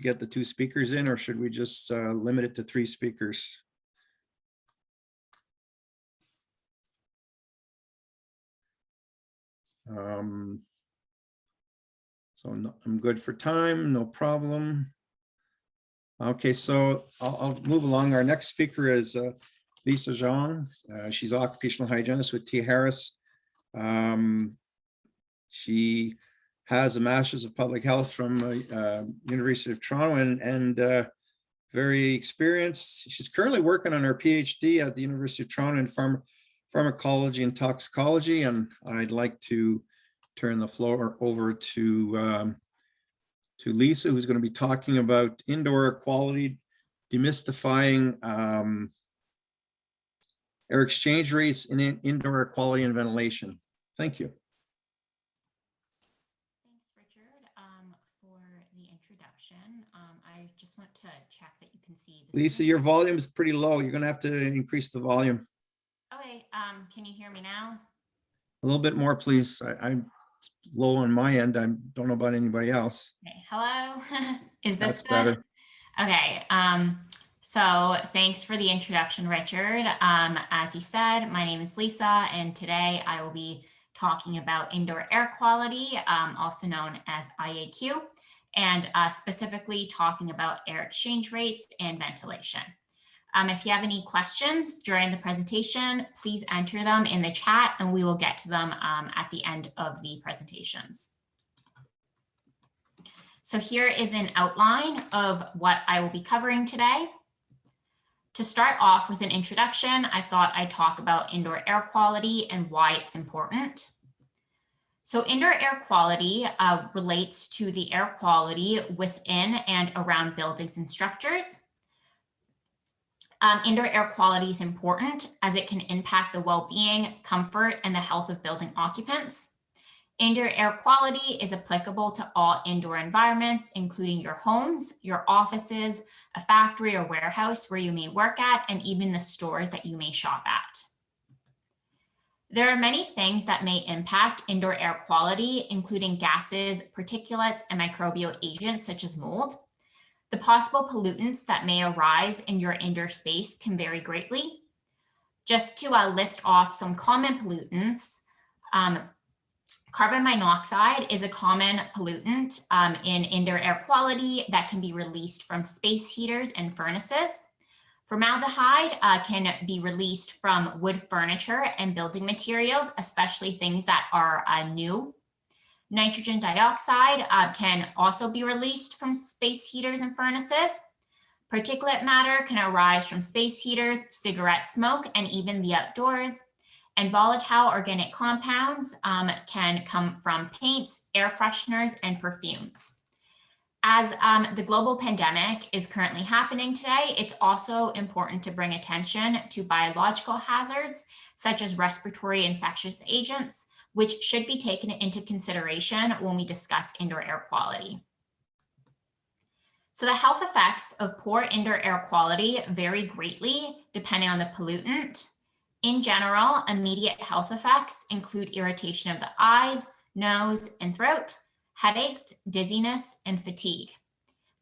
Speaker 1: get the two speakers in, or should we just limit it to 3 speakers? So I'm good for time, no problem. Okay, so I'll move along. Our next speaker is Lisa Zhang. She's occupational hygienist with T. Harris. She has a master's of public health from University of Toronto and very experienced. She's currently working on her PhD at the University of Toronto in pharmacology and toxicology. And I'd like to turn the floor over to Lisa, who's going to be talking about indoor air quality, demystifying air exchange rates in indoor air quality and ventilation. Thank you.
Speaker 3: Thanks, Richard, for the introduction. I just want to check that you can see the
Speaker 1: Lisa,
Speaker 3: screen.
Speaker 1: your volume is pretty low. You're going to have to increase the volume
Speaker 3: Okay, can you hear me now?
Speaker 1: a little bit more, please. I'm low on my end. I don't know about anybody else.
Speaker 3: Okay, hello. Is this
Speaker 1: That's
Speaker 3: good?
Speaker 1: better.
Speaker 3: Okay, so thanks for the introduction, Richard. As you said, my name is Lisa, and today I will be talking about indoor air quality, also known as IAQ, and specifically talking about air exchange rates and ventilation. If you have any questions during the presentation, please enter them in the chat and we will get to them at the end of the presentations. So here is an outline of what I will be covering today. To start off with an introduction, I thought I'd talk about indoor air quality and why it's important. So indoor air quality relates to the air quality within and around buildings and structures. Indoor air quality is important as it can impact the well-being, comfort, and the health of building occupants. Indoor air quality is applicable to all indoor environments, including your homes, your offices, a factory or warehouse where you may work at, and even the stores that you may shop at. There are many things that may impact indoor air quality, including gases, particulates, and microbial agents such as mold. The possible pollutants that may arise in your indoor space can vary greatly. Just to list off some common pollutants, carbon monoxide is a common pollutant in indoor air quality that can be released from space heaters and furnaces. Formaldehyde can be released from wood furniture and building materials, especially things that are new. Nitrogen dioxide can also be released from space heaters and furnaces. Particulate matter can arise from space heaters, cigarette smoke, and even the outdoors. And volatile organic compounds can come from paints, air fresheners, and perfumes. As the global pandemic is currently happening today, it's also important to bring attention to biological hazards, such as respiratory infectious agents, which should be taken into consideration when we discuss indoor air quality. So the health effects of poor indoor air quality vary greatly depending on the pollutant. In general, immediate health effects include irritation of the eyes, nose, and throat, headaches, dizziness, and fatigue.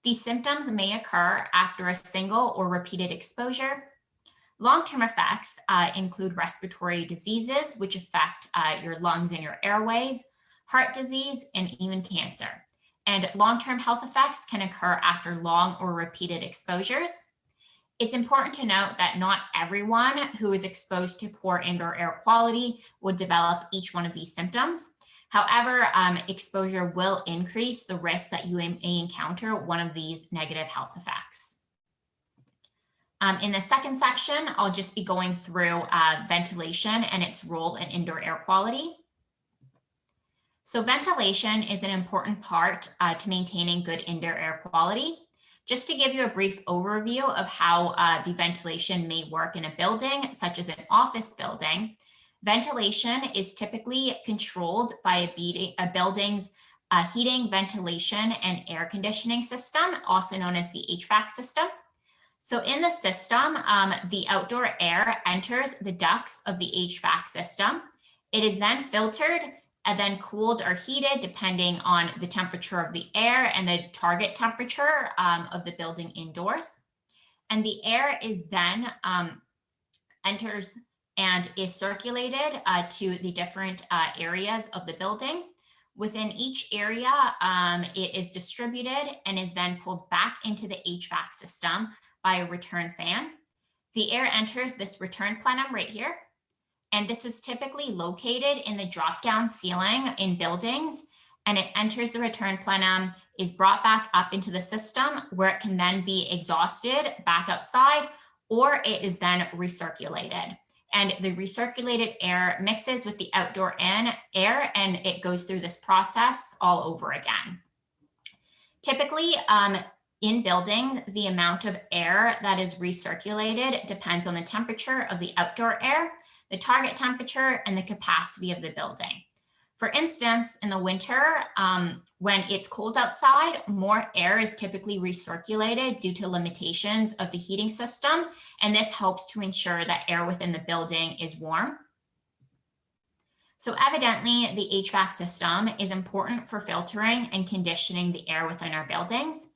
Speaker 3: These symptoms may occur after a single or repeated exposure. Long-term effects include respiratory diseases, which affect your lungs and your airways, heart disease, and even cancer. And long-term health effects can occur after long or repeated exposures. It's important to note that not everyone who is exposed to poor indoor air quality would develop each one of these symptoms. However, exposure will increase the risk that you may encounter one of these negative health effects. In the second section, I'll just be going through ventilation and its role in indoor air quality. So ventilation is an important part to maintaining good indoor air quality. Just to give you a brief overview of how the ventilation may work in a building, such as an office building, ventilation is typically controlled by a building's heating, ventilation, and air conditioning system, also known as the HVAC system. So in the system, the outdoor air enters the ducts of the HVAC system. It is then filtered and then cooled or heated depending on the temperature of the air and the target temperature of the building indoors. And the air is then enters and is circulated to the different areas of the building. Within each area, it is distributed and is then pulled back into the HVAC system by a return fan. The air enters this return plenum right here. And this is typically located in the drop-down ceiling in buildings, and it enters the return plenum, is brought back up into the system where it can then be exhausted back outside, or it is then recirculated. And the recirculated air mixes with the outdoor air, and it goes through this process all over again. Typically, in buildings, the amount of air that is recirculated depends on the temperature of the outdoor air, the target temperature, and the capacity of the building. For instance, in the winter, when it's cold outside, more air is typically recirculated due to limitations of the heating system, and this helps to ensure that air within the building is warm. So evidently, the HVAC system is important for filtering and conditioning the air within our buildings.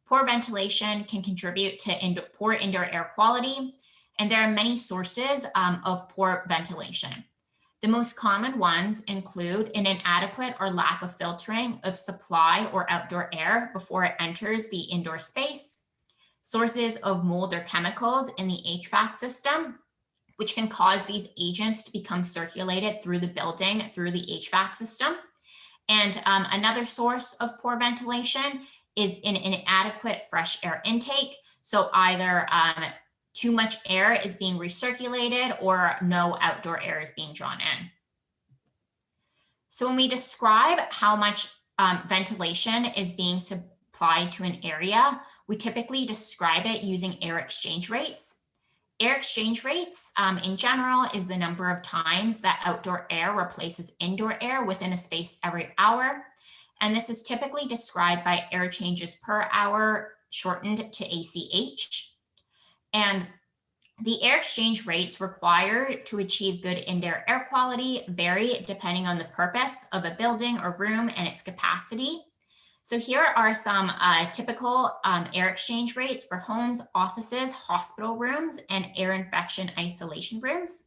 Speaker 3: Poor ventilation can contribute to poor indoor air quality, and there are many sources of poor ventilation. The most common ones include an inadequate or lack of filtering of supply or outdoor air before it enters the indoor space, sources of mold or chemicals in the HVAC system, which can cause these agents to become circulated through the building through the HVAC system, And another source of poor ventilation is an inadequate fresh air intake. So either too much air is being recirculated or no outdoor air is being drawn in. So when we describe how much ventilation is being supplied to an area, we typically describe it using air exchange rates. Air exchange rates in general is the number of times that outdoor air replaces indoor air within a space every hour. And this is typically described by air changes per hour, shortened to ACH. And the air exchange rates required to achieve good indoor air quality vary depending on the purpose of a building or room and its capacity. So here are some typical air exchange rates for homes, offices, hospital rooms, and air infection isolation rooms.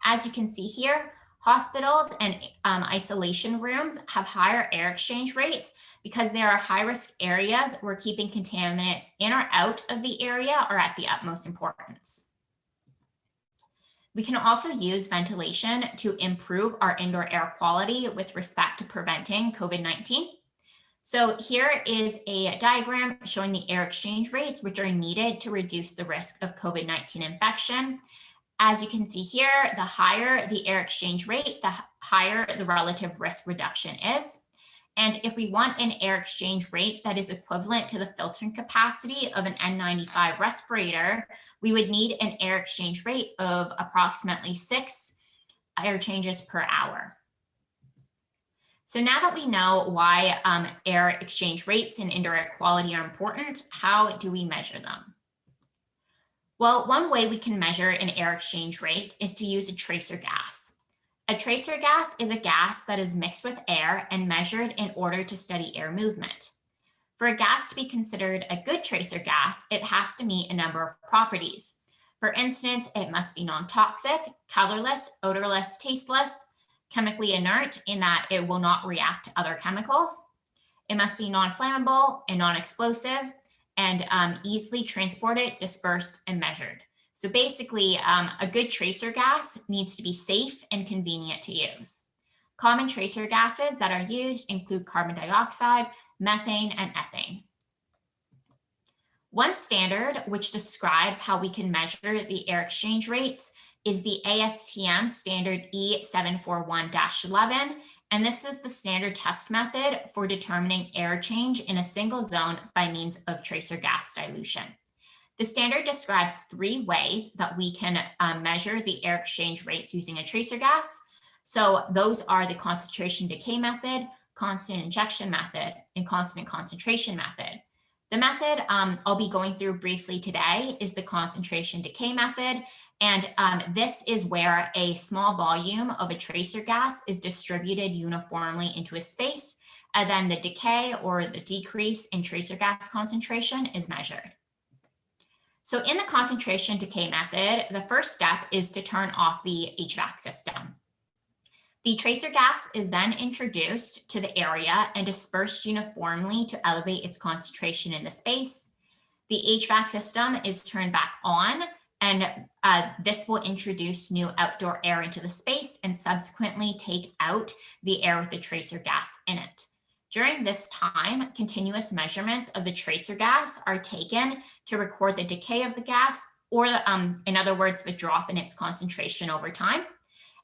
Speaker 3: As you can see here, hospitals and isolation rooms have higher air exchange rates because there are high-risk areas where keeping contaminants in or out of the area are at the utmost importance. We can also use ventilation to improve our indoor air quality with respect to preventing COVID-19. So here is a diagram showing the air exchange rates, which are needed to reduce the risk of COVID-19 infection. As you can see here, the higher the air exchange rate, the higher the relative risk reduction is. And if we want an air exchange rate that is equivalent to the filtering capacity of an N95 respirator, we would need an air exchange rate of approximately 6 air changes per hour. So now that we know why air exchange rates and indoor air quality are important, how do we measure them? Well, one way we can measure an air exchange rate is to use a tracer gas. A tracer gas is a gas that is mixed with air and measured in order to study air movement. For a gas to be considered a good tracer gas, it has to meet a number of properties. For instance, it must be non-toxic, colorless, odorless, tasteless, chemically inert in that it will not react to other chemicals. It must be non-flammable and non-explosive and easily transported, dispersed, and measured. So basically, a good tracer gas needs to be safe and convenient to use. Common tracer gases that are used include carbon dioxide, methane, and ethane. One standard which describes how we can measure the air exchange rates is the ASTM standard E741-11, and this is the standard test method for determining air change in a single zone by means of tracer gas dilution. The standard describes 3 ways that we can measure the air exchange rates using a tracer gas. So those are the concentration decay method, constant injection method, and constant concentration method. The method I'll be going through briefly today is the concentration decay method. And this is where a small volume of a tracer gas is distributed uniformly into a space, and then the decay or the decrease in tracer gas concentration is measured. So in the concentration decay method, the first step is to turn off the HVAC system. The tracer gas is then introduced to the area and dispersed uniformly to elevate its concentration in the space. The HVAC system is turned back on, and this will introduce new outdoor air into the space and subsequently take out the air with the tracer gas in it. During this time, continuous measurements of the tracer gas are taken to record the decay of the gas, or in other words, the drop in its concentration over time.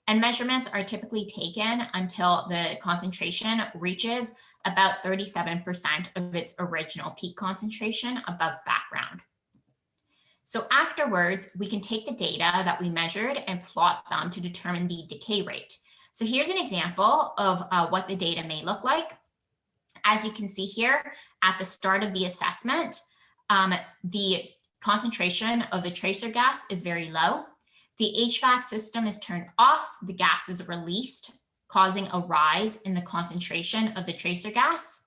Speaker 3: And measurements are typically taken until the concentration reaches about 37% of its original peak concentration above background. So afterwards, we can take the data that we measured and plot them to determine the decay rate. So here's an example of what the data may look like. As you can see here, at the start of the assessment, the concentration of the tracer gas is very low. The HVAC system is turned off, the gas is released, causing a rise in the concentration of the tracer gas.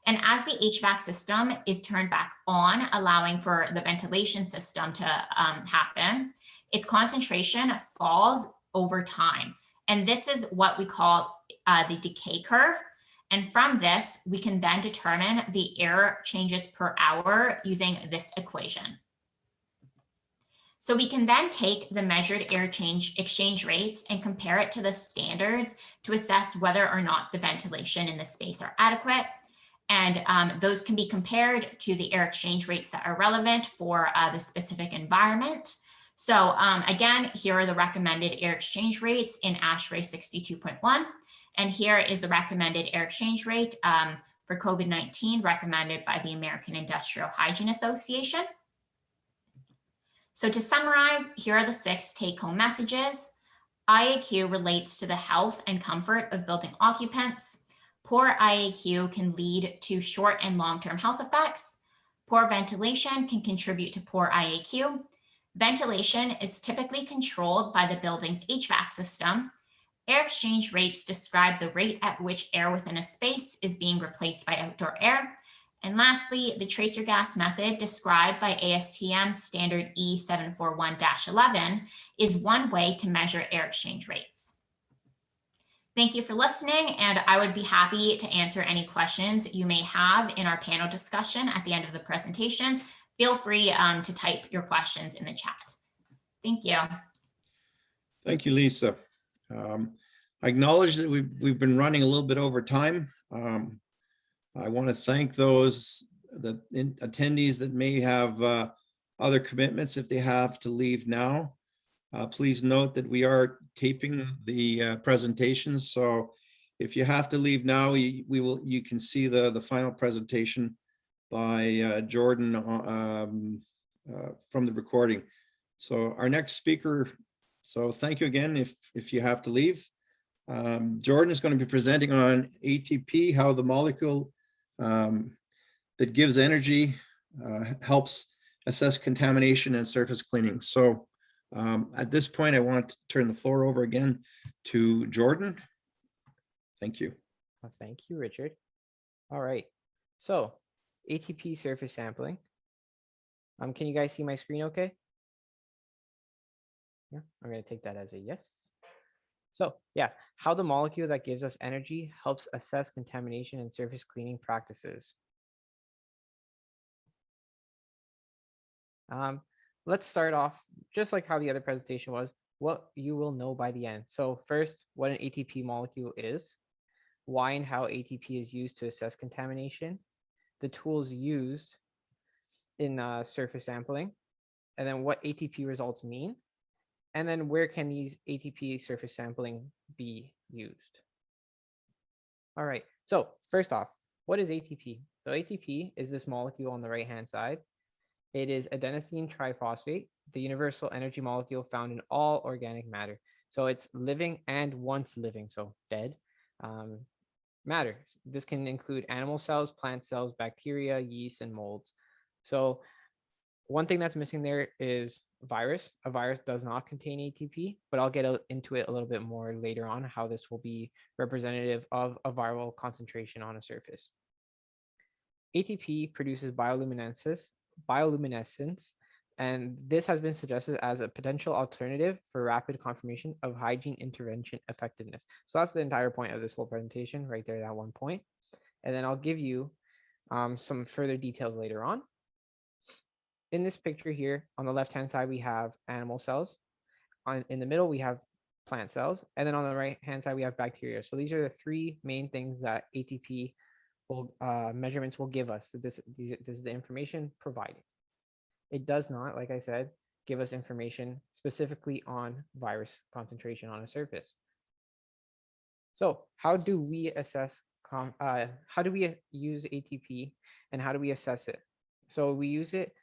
Speaker 3: And as the HVAC system is turned back on, allowing for the ventilation system to happen, its concentration falls over time. And this is what we call the decay curve. And from this, we can then determine the air changes per hour using this equation. So we can then take the measured air exchange rates and compare it to the standards to assess whether or not the ventilation in the space are adequate. And those can be compared to the air exchange rates that are relevant for the specific environment. So again, here are the recommended air exchange rates in ASHRAE 62.1. And here is the recommended air exchange rate for COVID-19 recommended by the American Industrial Hygiene Association. So to summarize, here are the 6 take-home messages. IAQ relates to the health and comfort of building occupants. Poor IAQ can lead to short and long-term health effects. Poor ventilation can contribute to poor IAQ. Ventilation is typically controlled by the building's HVAC system. Air exchange rates describe the rate at which air within a space is being replaced by outdoor air. And lastly, the tracer gas method described by ASTM standard E741-11 is one way to measure air exchange rates. Thank you for listening, and I would be happy to answer any questions you may have in our panel discussion at the end of the presentations. Feel free to type your questions in the chat. Thank you.
Speaker 1: Thank you, Lisa. I acknowledge that we've been running a little bit over time. I want to thank those attendees that may have other commitments if they have to leave now. Please note that we are taping the presentations, so if you have to leave now, you can see the final presentation by Jordan from the recording. So our next speaker, so thank you again if you have to leave. Jordan is going to be presenting on ATP, how the molecule that gives energy helps assess contamination and surface cleaning. So at this point, I want to turn the floor over again to Jordan. Thank you.
Speaker 2: Well, thank you, Richard. All right. So ATP surface sampling. Can you guys see my screen okay? Yeah, I'm going to take that as a yes. So yeah, how the molecule that gives us energy helps assess contamination and surface cleaning practices. Let's start off just like how the other presentation was, what you will know by the end. So first, what an ATP molecule is, why and how ATP is used to assess contamination, the tools used in surface sampling, and then what ATP results mean, and then where can these ATP surface sampling be used? All right, so first off, what is ATP? So ATP is this molecule on the right-hand side. It is adenosine triphosphate, the universal energy molecule found in all organic matter. So it's living and once living, so dead matter. This can include animal cells, plant cells, bacteria, yeast, and molds. So one thing that's missing there is virus. A virus does not contain ATP, but I'll get into it a little bit more later on, how this will be representative of a viral concentration on a surface. ATP produces bioluminescence, and this has been suggested as a potential alternative for rapid confirmation of hygiene intervention effectiveness. So that's the entire point of this whole presentation right there, that one point. And then I'll give you some further details later on. In this picture here, on the left-hand side, we have animal cells. In the middle, we have plant cells. And then on the right-hand side, we have bacteria. So these are the 3 main things that ATP measurements will give us. So this is the information provided. It does not, like I said, give us information specifically on virus concentration on a surface. So how do we assess, how do we use ATP and how do we assess it? So we use it,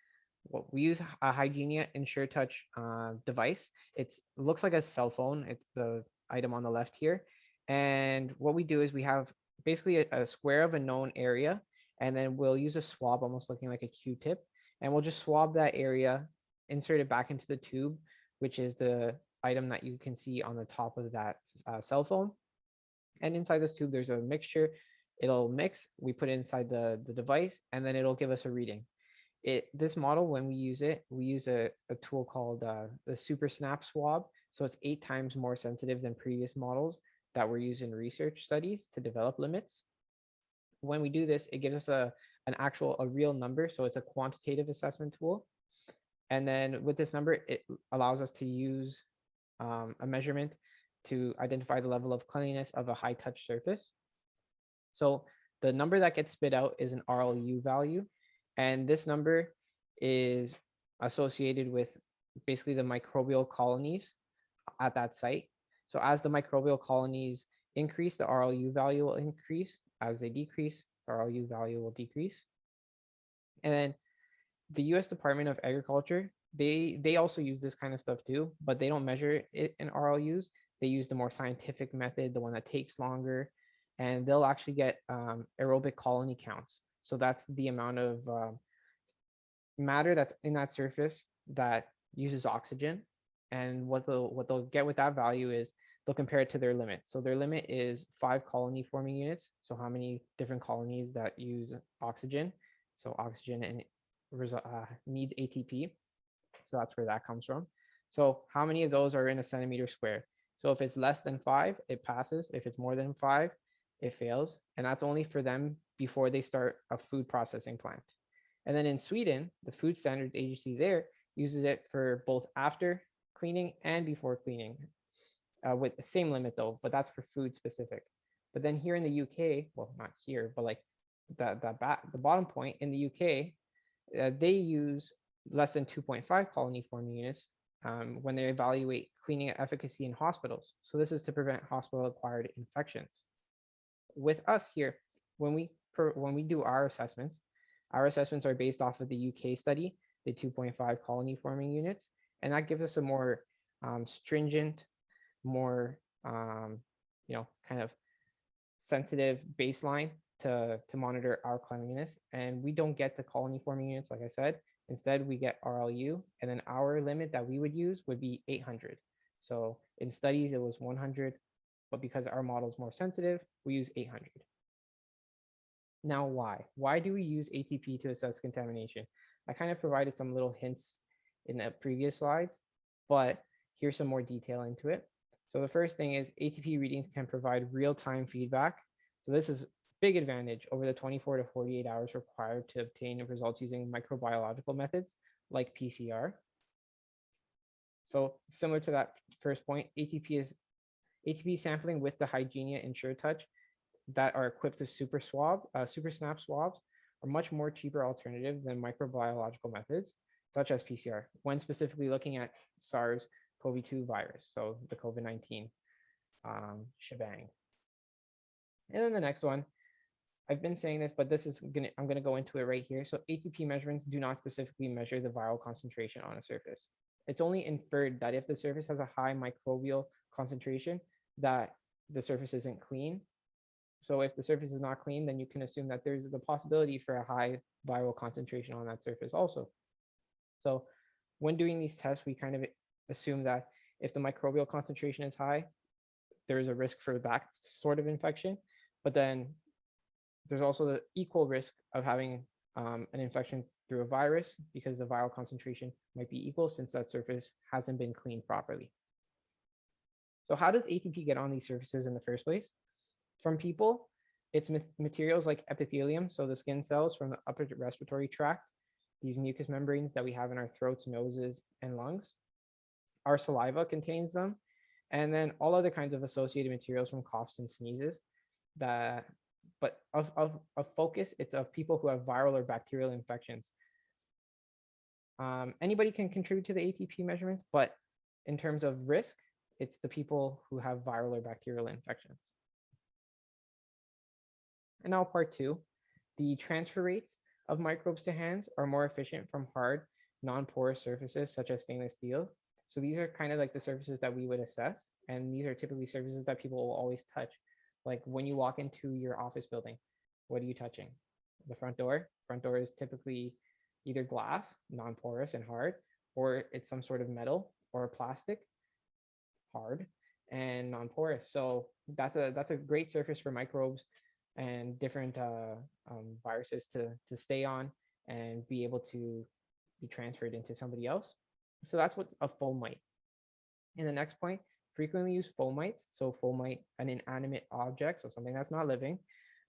Speaker 2: we use a Hygienia InsureTouch device. It looks like a cell phone. It's the item on the left here. And what we do is we have basically a square of a known area, and then we'll use a swab almost looking like a Q-tip, and we'll just swab that area, insert it back into the tube, which is the item that you can see on the top of that cell phone. And inside this tube, there's a mixture. It'll mix, we put it inside the device, and then it'll give us a reading. This model, when we use it, we use a tool called the Super Snap Swab. So it's 8 times more sensitive than previous models that were used in research studies to develop limits. When we do this, it gives us a real number. So it's a quantitative assessment tool. And then with this number, it allows us to use a measurement to identify the level of cleanliness of a high touch surface. So the number that gets spit out is an RLU value. And this number is associated with basically the microbial colonies at that site. So as the microbial colonies increase, the RLU value will increase. As they decrease, the RLU value will decrease. And then the US Department of Agriculture, they also use this kind of stuff too, but they don't measure it in RLUs. They use the more scientific method, the one that takes longer, and they'll actually get aerobic colony counts. So that's the amount of matter that's in that surface that uses oxygen. And what they'll get with that value is they'll compare it to their limit. So their limit is 5 colony forming units. So how many different colonies that use oxygen? So oxygen and needs ATP. So that's where that comes from. So how many of those are in a centimeter square? So if it's less than 5, it passes. If it's more than 5, it fails. And that's only for them before they start a food processing plant. And then in Sweden, the Food Standards Agency there uses it for both after cleaning and before cleaning, with the same limit though, but that's for food specific. But then here in the UK, well, not here, but like the bottom point in the UK, they use less than 2.5 colony forming units when they evaluate cleaning efficacy in hospitals. So this is to prevent hospital-acquired infections. With us here, when we do our assessments are based off of the UK study, the 2.5 colony forming units, and that gives us a more stringent, more kind of sensitive baseline to monitor our cleanliness. And we don't get the colony forming units, like I said. Instead, we get RLU, and then our limit that we would use would be 800. So in studies, it was 100, but because our model is more sensitive, we use 800. Now, why? Why do we use ATP to assess contamination? I kind of provided some little hints in the previous slides, but here's some more detail into it. So the first thing is ATP readings can provide real-time feedback. So this is big advantage over the 24 to 48 hours required to obtain results using microbiological methods like PCR. So similar to that first point, ATP sampling with the Hygienia InsureTouch that are equipped with super snap swabs are much more cheaper alternative than microbiological methods such as PCR when specifically looking at SARS-CoV-2 virus, so the COVID-19 shebang. And then the next one, I've been saying this, but I'm gonna go into it right here. So ATP measurements do not specifically measure the viral concentration on a surface. It's only inferred that if the surface has a high microbial concentration, that the surface isn't clean. So if the surface is not clean, then you can assume that there's the possibility for a high viral concentration on that surface also. So when doing these tests, we kind of assume that if the microbial concentration is high, there's a risk for that sort of infection. But then there's also the equal risk of having an infection through a virus because the viral concentration might be equal since that surface hasn't been cleaned properly. So how does ATP get on these surfaces in the first place? From people, it's materials like epithelium, so the skin cells from the upper respiratory tract, these mucous membranes that we have in our throats, noses, and lungs. Our saliva contains them, and then all other kinds of associated materials from coughs and sneezes. But of focus, it's of people who have viral or bacterial infections. Anybody can contribute to the ATP measurements, but in terms of risk, it's the people who have viral or bacterial infections. And now part 2, the transfer rates of microbes to hands are more efficient from hard, non-porous surfaces such as stainless steel. So these are kind of like the surfaces that we would assess. And these are typically surfaces that people will always touch. Like when you walk into your office building, what are you touching? The front door. Front door is typically either glass, non-porous and hard, or it's some sort of metal or plastic, hard and non-porous. So that's a great surface for microbes and different viruses to stay on and be able to be transferred into somebody else. So that's what's a fomite. In the next point, frequently used fomites. So fomite, an inanimate object, so something that's not living,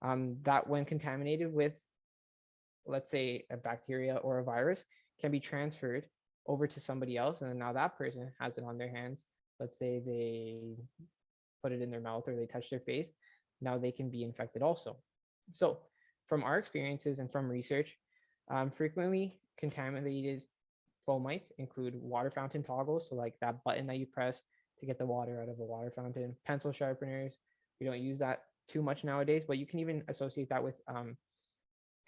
Speaker 2: that when contaminated with, let's say, a bacteria or a virus, can be transferred over to somebody else, and then now that person has it on their hands. Let's say they put it in their mouth or they touch their face, now they can be infected also. So from our experiences and from research, frequently contaminated fomites include water fountain toggles, so like that button that you press to get the water out of a water fountain, pencil sharpeners. We don't use that too much nowadays, but you can even associate that with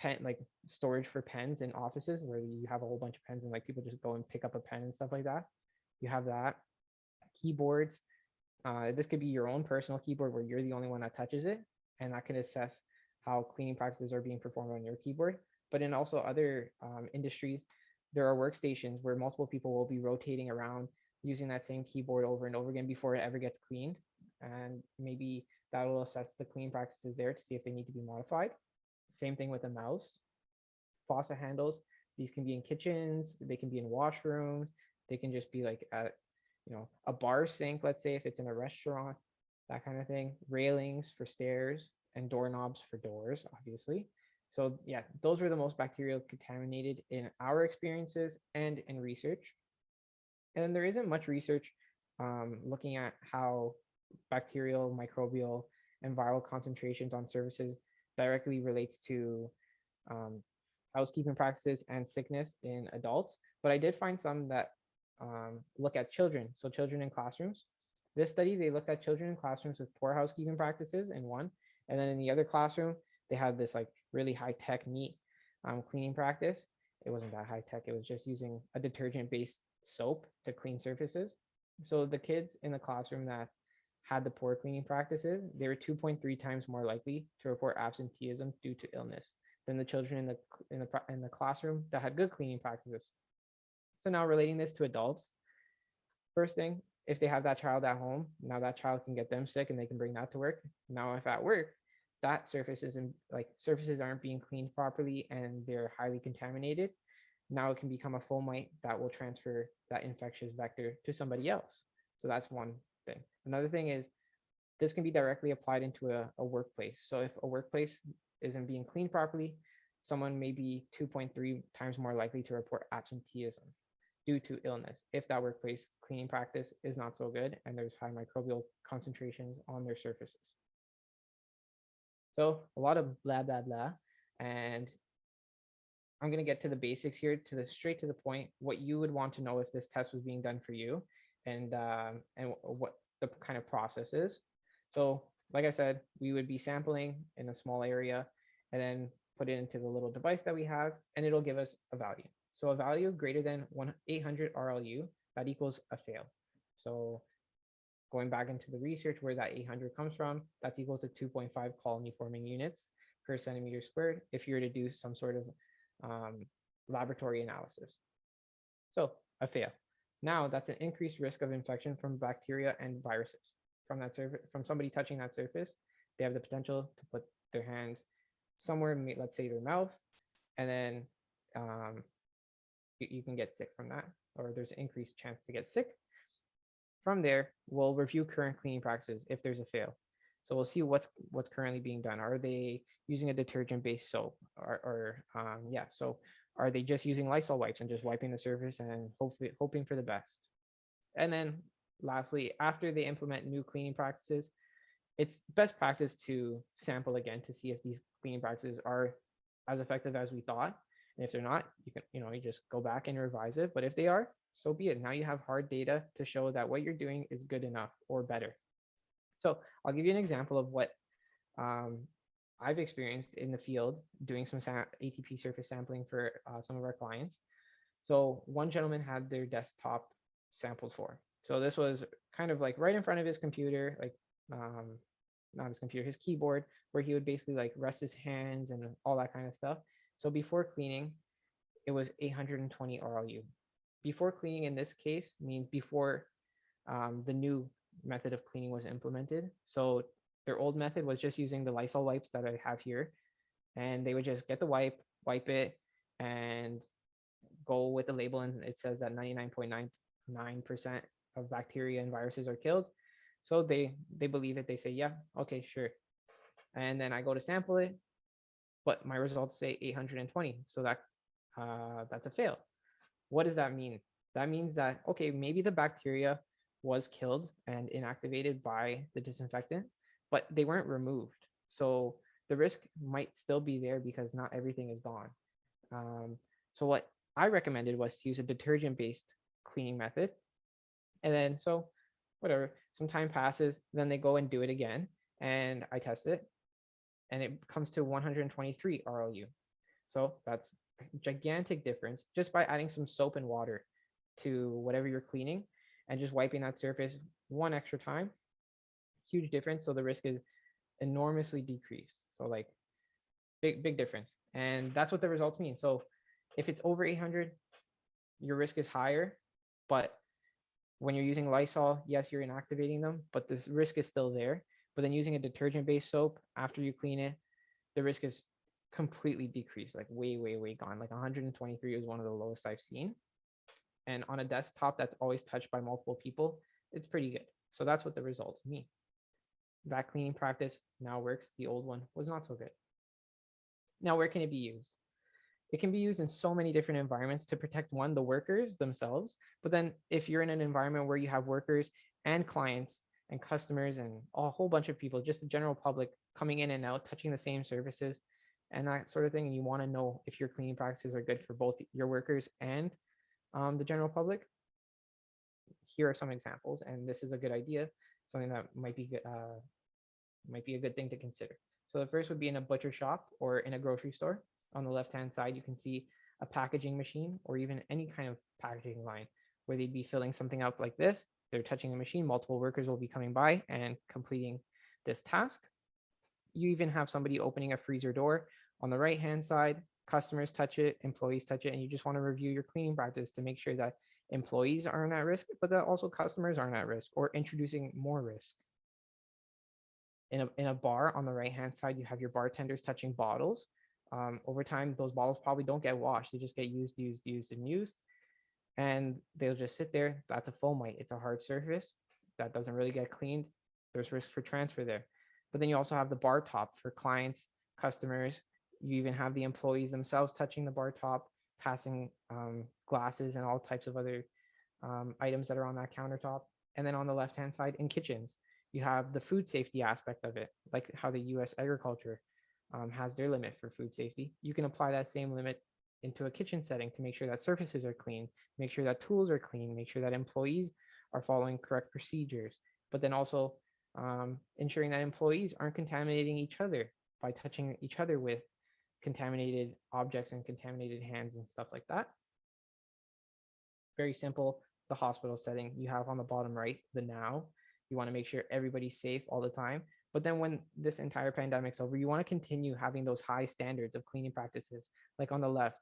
Speaker 2: pen, like storage for pens in offices where you have a whole bunch of pens and like people just go and pick up a pen and stuff like that. You have that. Keyboards. This could be your own personal keyboard where you're the only one that touches it, and that can assess how cleaning practices are being performed on your keyboard. But in also other industries, there are workstations where multiple people will be rotating around using that same keyboard over and over again before it ever gets cleaned. And maybe that will assess the cleaning practices there to see if they need to be modified. Same thing with a mouse. Faucet handles. These can be in kitchens. They can be in washrooms. They can just be like at, a bar sink, let's say if it's in a restaurant, that kind of thing. Railings for stairs and doorknobs for doors, obviously. So yeah, those were the most bacterial contaminated in our experiences and in research. And then there isn't much research looking at how bacterial, microbial, and viral concentrations on surfaces directly relates to housekeeping practices and sickness in adults. But I did find some that look at children. So children in classrooms. This study, they looked at children in classrooms with poor housekeeping practices in one. And then in the other classroom, they had this like really high tech, neat cleaning practice. It wasn't that high tech. It was just using a detergent based soap to clean surfaces. So the kids in the classroom that had the poor cleaning practices, they were 2.3 times more likely to report absenteeism due to illness than the children in the classroom that had good cleaning practices. So now relating this to adults, first thing, if they have that child at home, now that child can get them sick and they can bring that to work. Now, if at work, that surfaces aren't being cleaned properly and they're highly contaminated, now it can become a fomite that will transfer that infectious vector to somebody else. So that's one thing. Another thing is this can be directly applied into a workplace. So if a workplace isn't being cleaned properly, someone may be 2.3 times more likely to report absenteeism due to illness if that workplace cleaning practice is not so good and there's high microbial concentrations on their surfaces. So a lot of blah, blah, blah. And I'm going to get to the basics here, straight to the point, what you would want to know if this test was being done for you and what the kind of process is. So like I said, we would be sampling in a small area and then put it into the little device that we have, and it'll give us a value. So a value greater than 800 RLU, that equals a fail. So going back into the research where that 800 comes from, that's equal to 2.5 colony forming units per centimeter squared if you were to do some sort of laboratory analysis. So a fail. Now that's an increased risk of infection from bacteria and viruses from that surface, from somebody touching that surface. They have the potential to put their hands somewhere, let's say their mouth, and then you can get sick from that, or there's an increased chance to get sick. From there, we'll review current cleaning practices if there's a fail. So we'll see what's currently being done. Are they using a detergent-based soap, so are they just using Lysol wipes and just wiping the surface and hoping for the best? And then lastly, after they implement new cleaning practices, it's best practice to sample again to see if these cleaning practices are as effective as we thought. And if they're not, you just go back and revise it. But if they are, so be it. Now you have hard data to show that what you're doing is good enough or better. So I'll give you an example of what I've experienced in the field doing some ATP surface sampling for some of our clients. So one gentleman had their desktop sampled for. So this was kind of like right in front of his computer, like not his computer, his keyboard, where he would basically like rest his hands and all that kind of stuff. So before cleaning, it was 820 RLU. Before cleaning in this case means before the new method of cleaning was implemented. So their old method was just using the Lysol wipes that I have here. And they would just get the wipe it, and go with the label. And it says that 99.99% of bacteria and viruses are killed. So they believe it. They say, yeah, okay, sure. And then I go to sample it, but my results say 820. So that's a fail. What does that mean? that means that, okay, maybe the bacteria was killed and inactivated by the disinfectant, but they weren't removed. So the risk might still be there because not everything is gone. So what I recommended was to use a detergent-based cleaning method. And then, so whatever, some time passes, then they go and do it again, and I test it, and it comes to 123 ROU. So that's a gigantic difference just by adding some soap and water to whatever you're cleaning and just wiping that surface one extra time. Huge difference. So the risk is enormously decreased. So like big difference. And that's what the results mean. So if it's over 800, your risk is higher, but when you're using Lysol, yes, you're inactivating them, but this risk is still there. But then using a detergent-based soap after you clean it, the risk is completely decreased, like way gone. Like 123 is one of the lowest I've seen. And on a desktop that's always touched by multiple people, it's pretty good. So that's what the results mean. That cleaning practice now works. The old one was not so good. Now, where can it be used? It can be used in so many different environments to protect, one, the workers themselves. But then if you're in an environment where you have workers and clients and customers and a whole bunch of people, just the general public coming in and out, touching the same surfaces and that sort of thing, and you want to know if your cleaning practices are good for both your workers and the general public, here are some examples, and this is a good idea, something that might be a good thing to consider. So the first would be in a butcher shop or in a grocery store. On the left-hand side, you can see a packaging machine or even any kind of packaging line where they'd be filling something up like this. They're touching a machine. Multiple workers will be coming by and completing this task. You even have somebody opening a freezer door. On the right-hand side, customers touch it, employees touch it, and you just want to review your cleaning practice to make sure that employees aren't at risk, but that also customers aren't at risk or introducing more risk. In a bar, on the right-hand side, you have your bartenders touching bottles. Over time, those bottles probably don't get washed. They just get used, and they'll just sit there. That's a foamite. It's a hard surface that doesn't really get cleaned. There's risk for transfer there. But then you also have the bar top for clients, customers. You even have the employees themselves touching the bar top, passing glasses and all types of other items that are on that countertop. And then on the left-hand side, in kitchens, you have the food safety aspect of it, like how the U.S. agriculture has their limit for food safety. You can apply that same limit into a kitchen setting to make sure that surfaces are clean, make sure that tools are clean, make sure that employees are following correct procedures, but then also ensuring that employees aren't contaminating each other by touching each other with contaminated objects and contaminated hands and stuff like that. Very simple. The hospital setting, you have on the bottom right, the now. You want to make sure everybody's safe all the time. But then when this entire pandemic's over, you want to continue having those high standards of cleaning practices. Like on the left,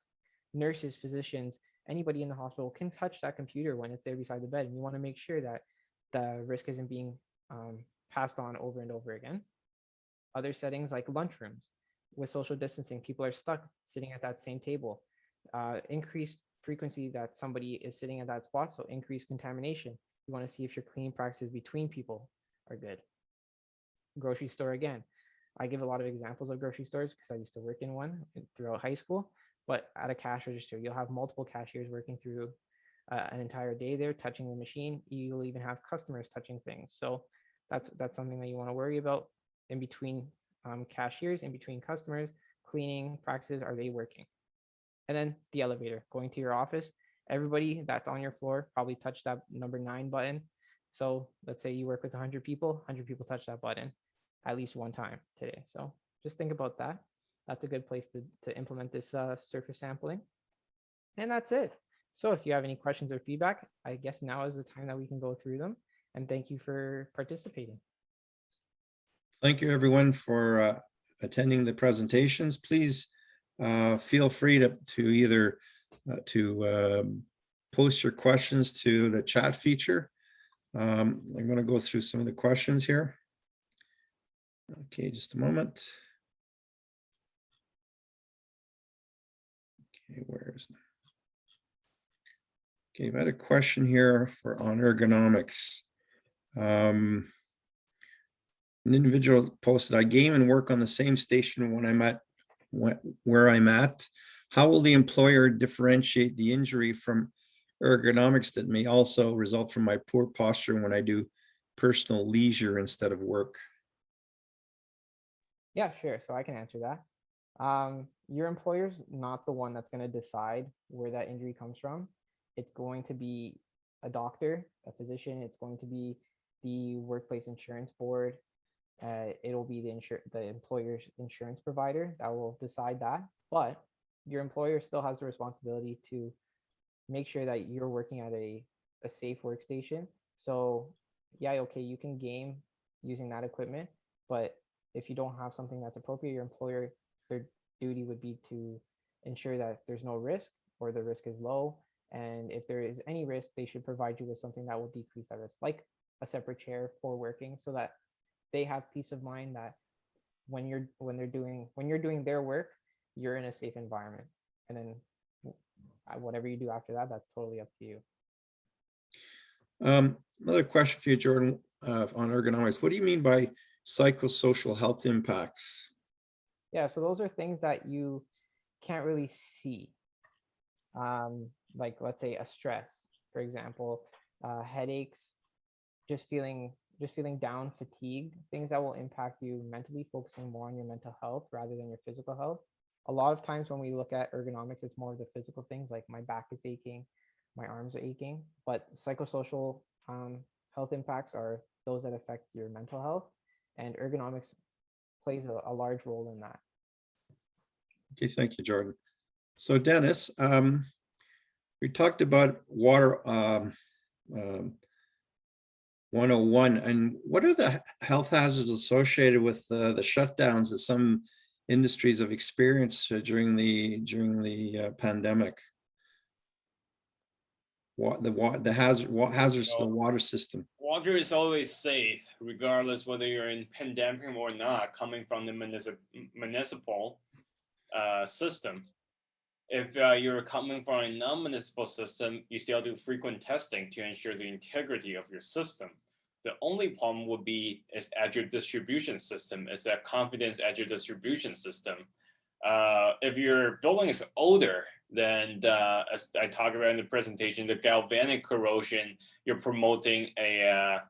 Speaker 2: nurses, physicians, anybody in the hospital can touch that computer when it's there beside the bed. And you want to make sure that the risk isn't being passed on over and over again. Other settings like lunchrooms, with social distancing, people are stuck sitting at that same table. Increased frequency that somebody is sitting at that spot, so increased contamination. You want to see if your cleaning practices between people are good. Grocery store, again, I give a lot of examples of grocery stores because I used to work in one throughout high school. But at a cash register, you'll have multiple cashiers working through an entire day there, touching the machine. You'll even have customers touching things. So that's something that you want to worry about. In between cashiers, in between customers, cleaning practices, are they working? And then the elevator, going to your office, everybody that's on your floor probably touched that number 9 button. So let's say you work with 100 people touch that button at least one time today. So just think about that. That's a good place to implement this surface sampling. And that's it. So if you have any questions or feedback, I guess now is the time that we can go through them. And thank you for participating.
Speaker 1: Thank you, everyone, for attending the presentations. Please feel free to either post your questions to the chat feature. I'm going to go through some of the questions here. Okay, just a moment. Okay, okay, I've had a question here on ergonomics. An individual posted, I game and work on the same station where I'm at. How will the employer differentiate the injury from ergonomics that may also result from my poor posture when I do personal leisure instead of work?
Speaker 2: Yeah, sure. So I can answer that. Your employer's not the one that's going to decide where that injury comes from. It's going to be a doctor, a physician. It's going to be the workplace insurance board. It'll be the employer's insurance provider that will decide that. But your employer still has the responsibility to make sure that you're working at a safe workstation. So yeah, okay, you can game using that equipment, but if you don't have something that's appropriate, your employer, their duty would be to ensure that there's no risk or the risk is low. And if there is any risk, they should provide you with something that will decrease that risk, like a separate chair for working, so that they have peace of mind that when you're doing their work, you're in a safe environment. And then whatever you do after that, that's totally up to you.
Speaker 1: Another question for you, Jordan, on ergonomics. What do you mean by psychosocial health impacts?
Speaker 2: Yeah, so those are things that you can't really see. Like let's say a stress, for example, headaches, just feeling down, fatigued, things that will impact you mentally, focusing more on your mental health rather than your physical health. A lot of times when we look at ergonomics, it's more of the physical things like my back is aching, my arms are aching, but psychosocial health impacts are those that affect your mental health, and ergonomics plays a large role in that.
Speaker 1: Okay, thank you, Jordan. So Dennis, we talked about water 101, and what are the health hazards associated with the shutdowns that some industries have experienced during the pandemic? What hazards to the water system?
Speaker 4: Water is always safe, regardless whether you're in pandemic or not, coming from the municipal system. If you're coming from a non-municipal system, you still do frequent testing to ensure the integrity of your system. The only problem would be is at your distribution system. It's a confidence at your distribution system. If your building is older, then as I talked about in the presentation, the galvanic corrosion, you're promoting a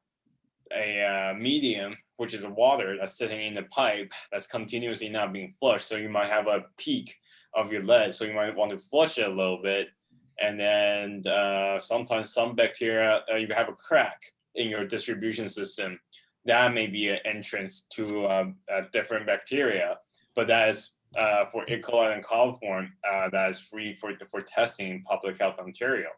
Speaker 4: medium, which is a water that's sitting in the pipe that's continuously not being flushed. So you might have a peak of your lead. So you might want to flush it a little bit. And then sometimes some bacteria, you have a crack in your distribution system. That may be an entrance to a different bacteria, but that is for E. coli and coliform, that is free for testing in Public Health Ontario.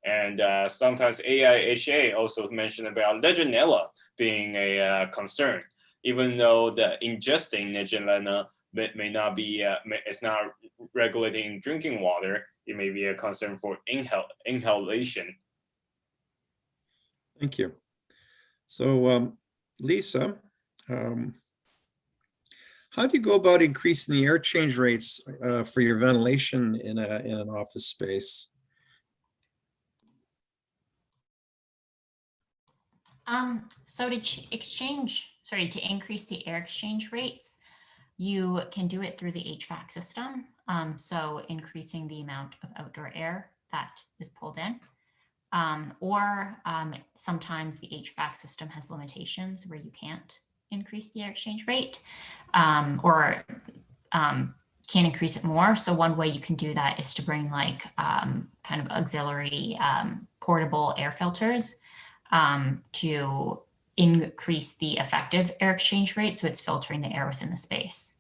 Speaker 4: And sometimes AIHA also mentioned about Legionella being a concern, even though the ingesting Legionella may not be, it's not regulating drinking water. It may be a concern for inhalation.
Speaker 1: Thank you. So Lisa, how do you go about increasing the air change rates for your ventilation in an office space?
Speaker 3: So to increase the air exchange rates, you can do it through the HVAC system. So increasing the amount of outdoor air that is pulled in. Or sometimes the HVAC system has limitations where you can't increase the air exchange rate or can't increase it more. So one way you can do that is to bring like kind of auxiliary portable air filters to increase the effective air exchange rate. So it's filtering the air within the space.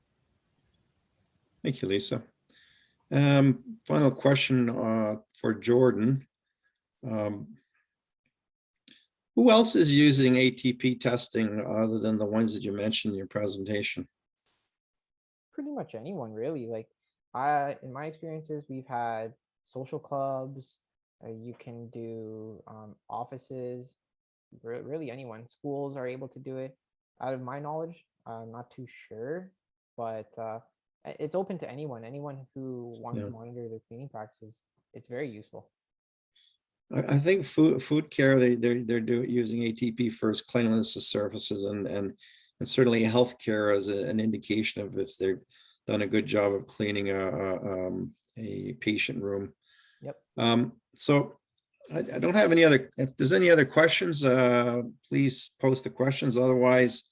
Speaker 1: Thank you, Lisa. Final question for Jordan. Who else is using ATP testing other than the ones that you mentioned in your presentation?
Speaker 2: Pretty much anyone, really. Like in my experiences, we've had social clubs. You can do offices. Really anyone. Schools are able to do it. Out of my knowledge, I'm not too sure, but it's open to anyone. Anyone who wants to monitor their cleaning practices. It's very useful.
Speaker 1: I think food care, they're using ATP for its cleanliness of surfaces and certainly healthcare as an indication of if they've done a good job of cleaning a patient room.
Speaker 2: Yep.
Speaker 1: So I don't have any other, if there's any other questions, please post the questions. Otherwise,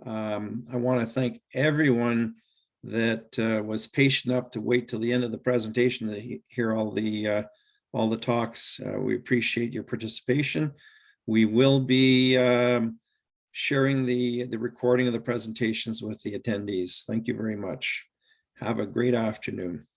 Speaker 1: I want to thank everyone that was patient enough to wait till the end of the presentation to hear all the talks. We appreciate your participation. We will be sharing the recording of the presentations with the attendees. Thank you very much. Have a great afternoon.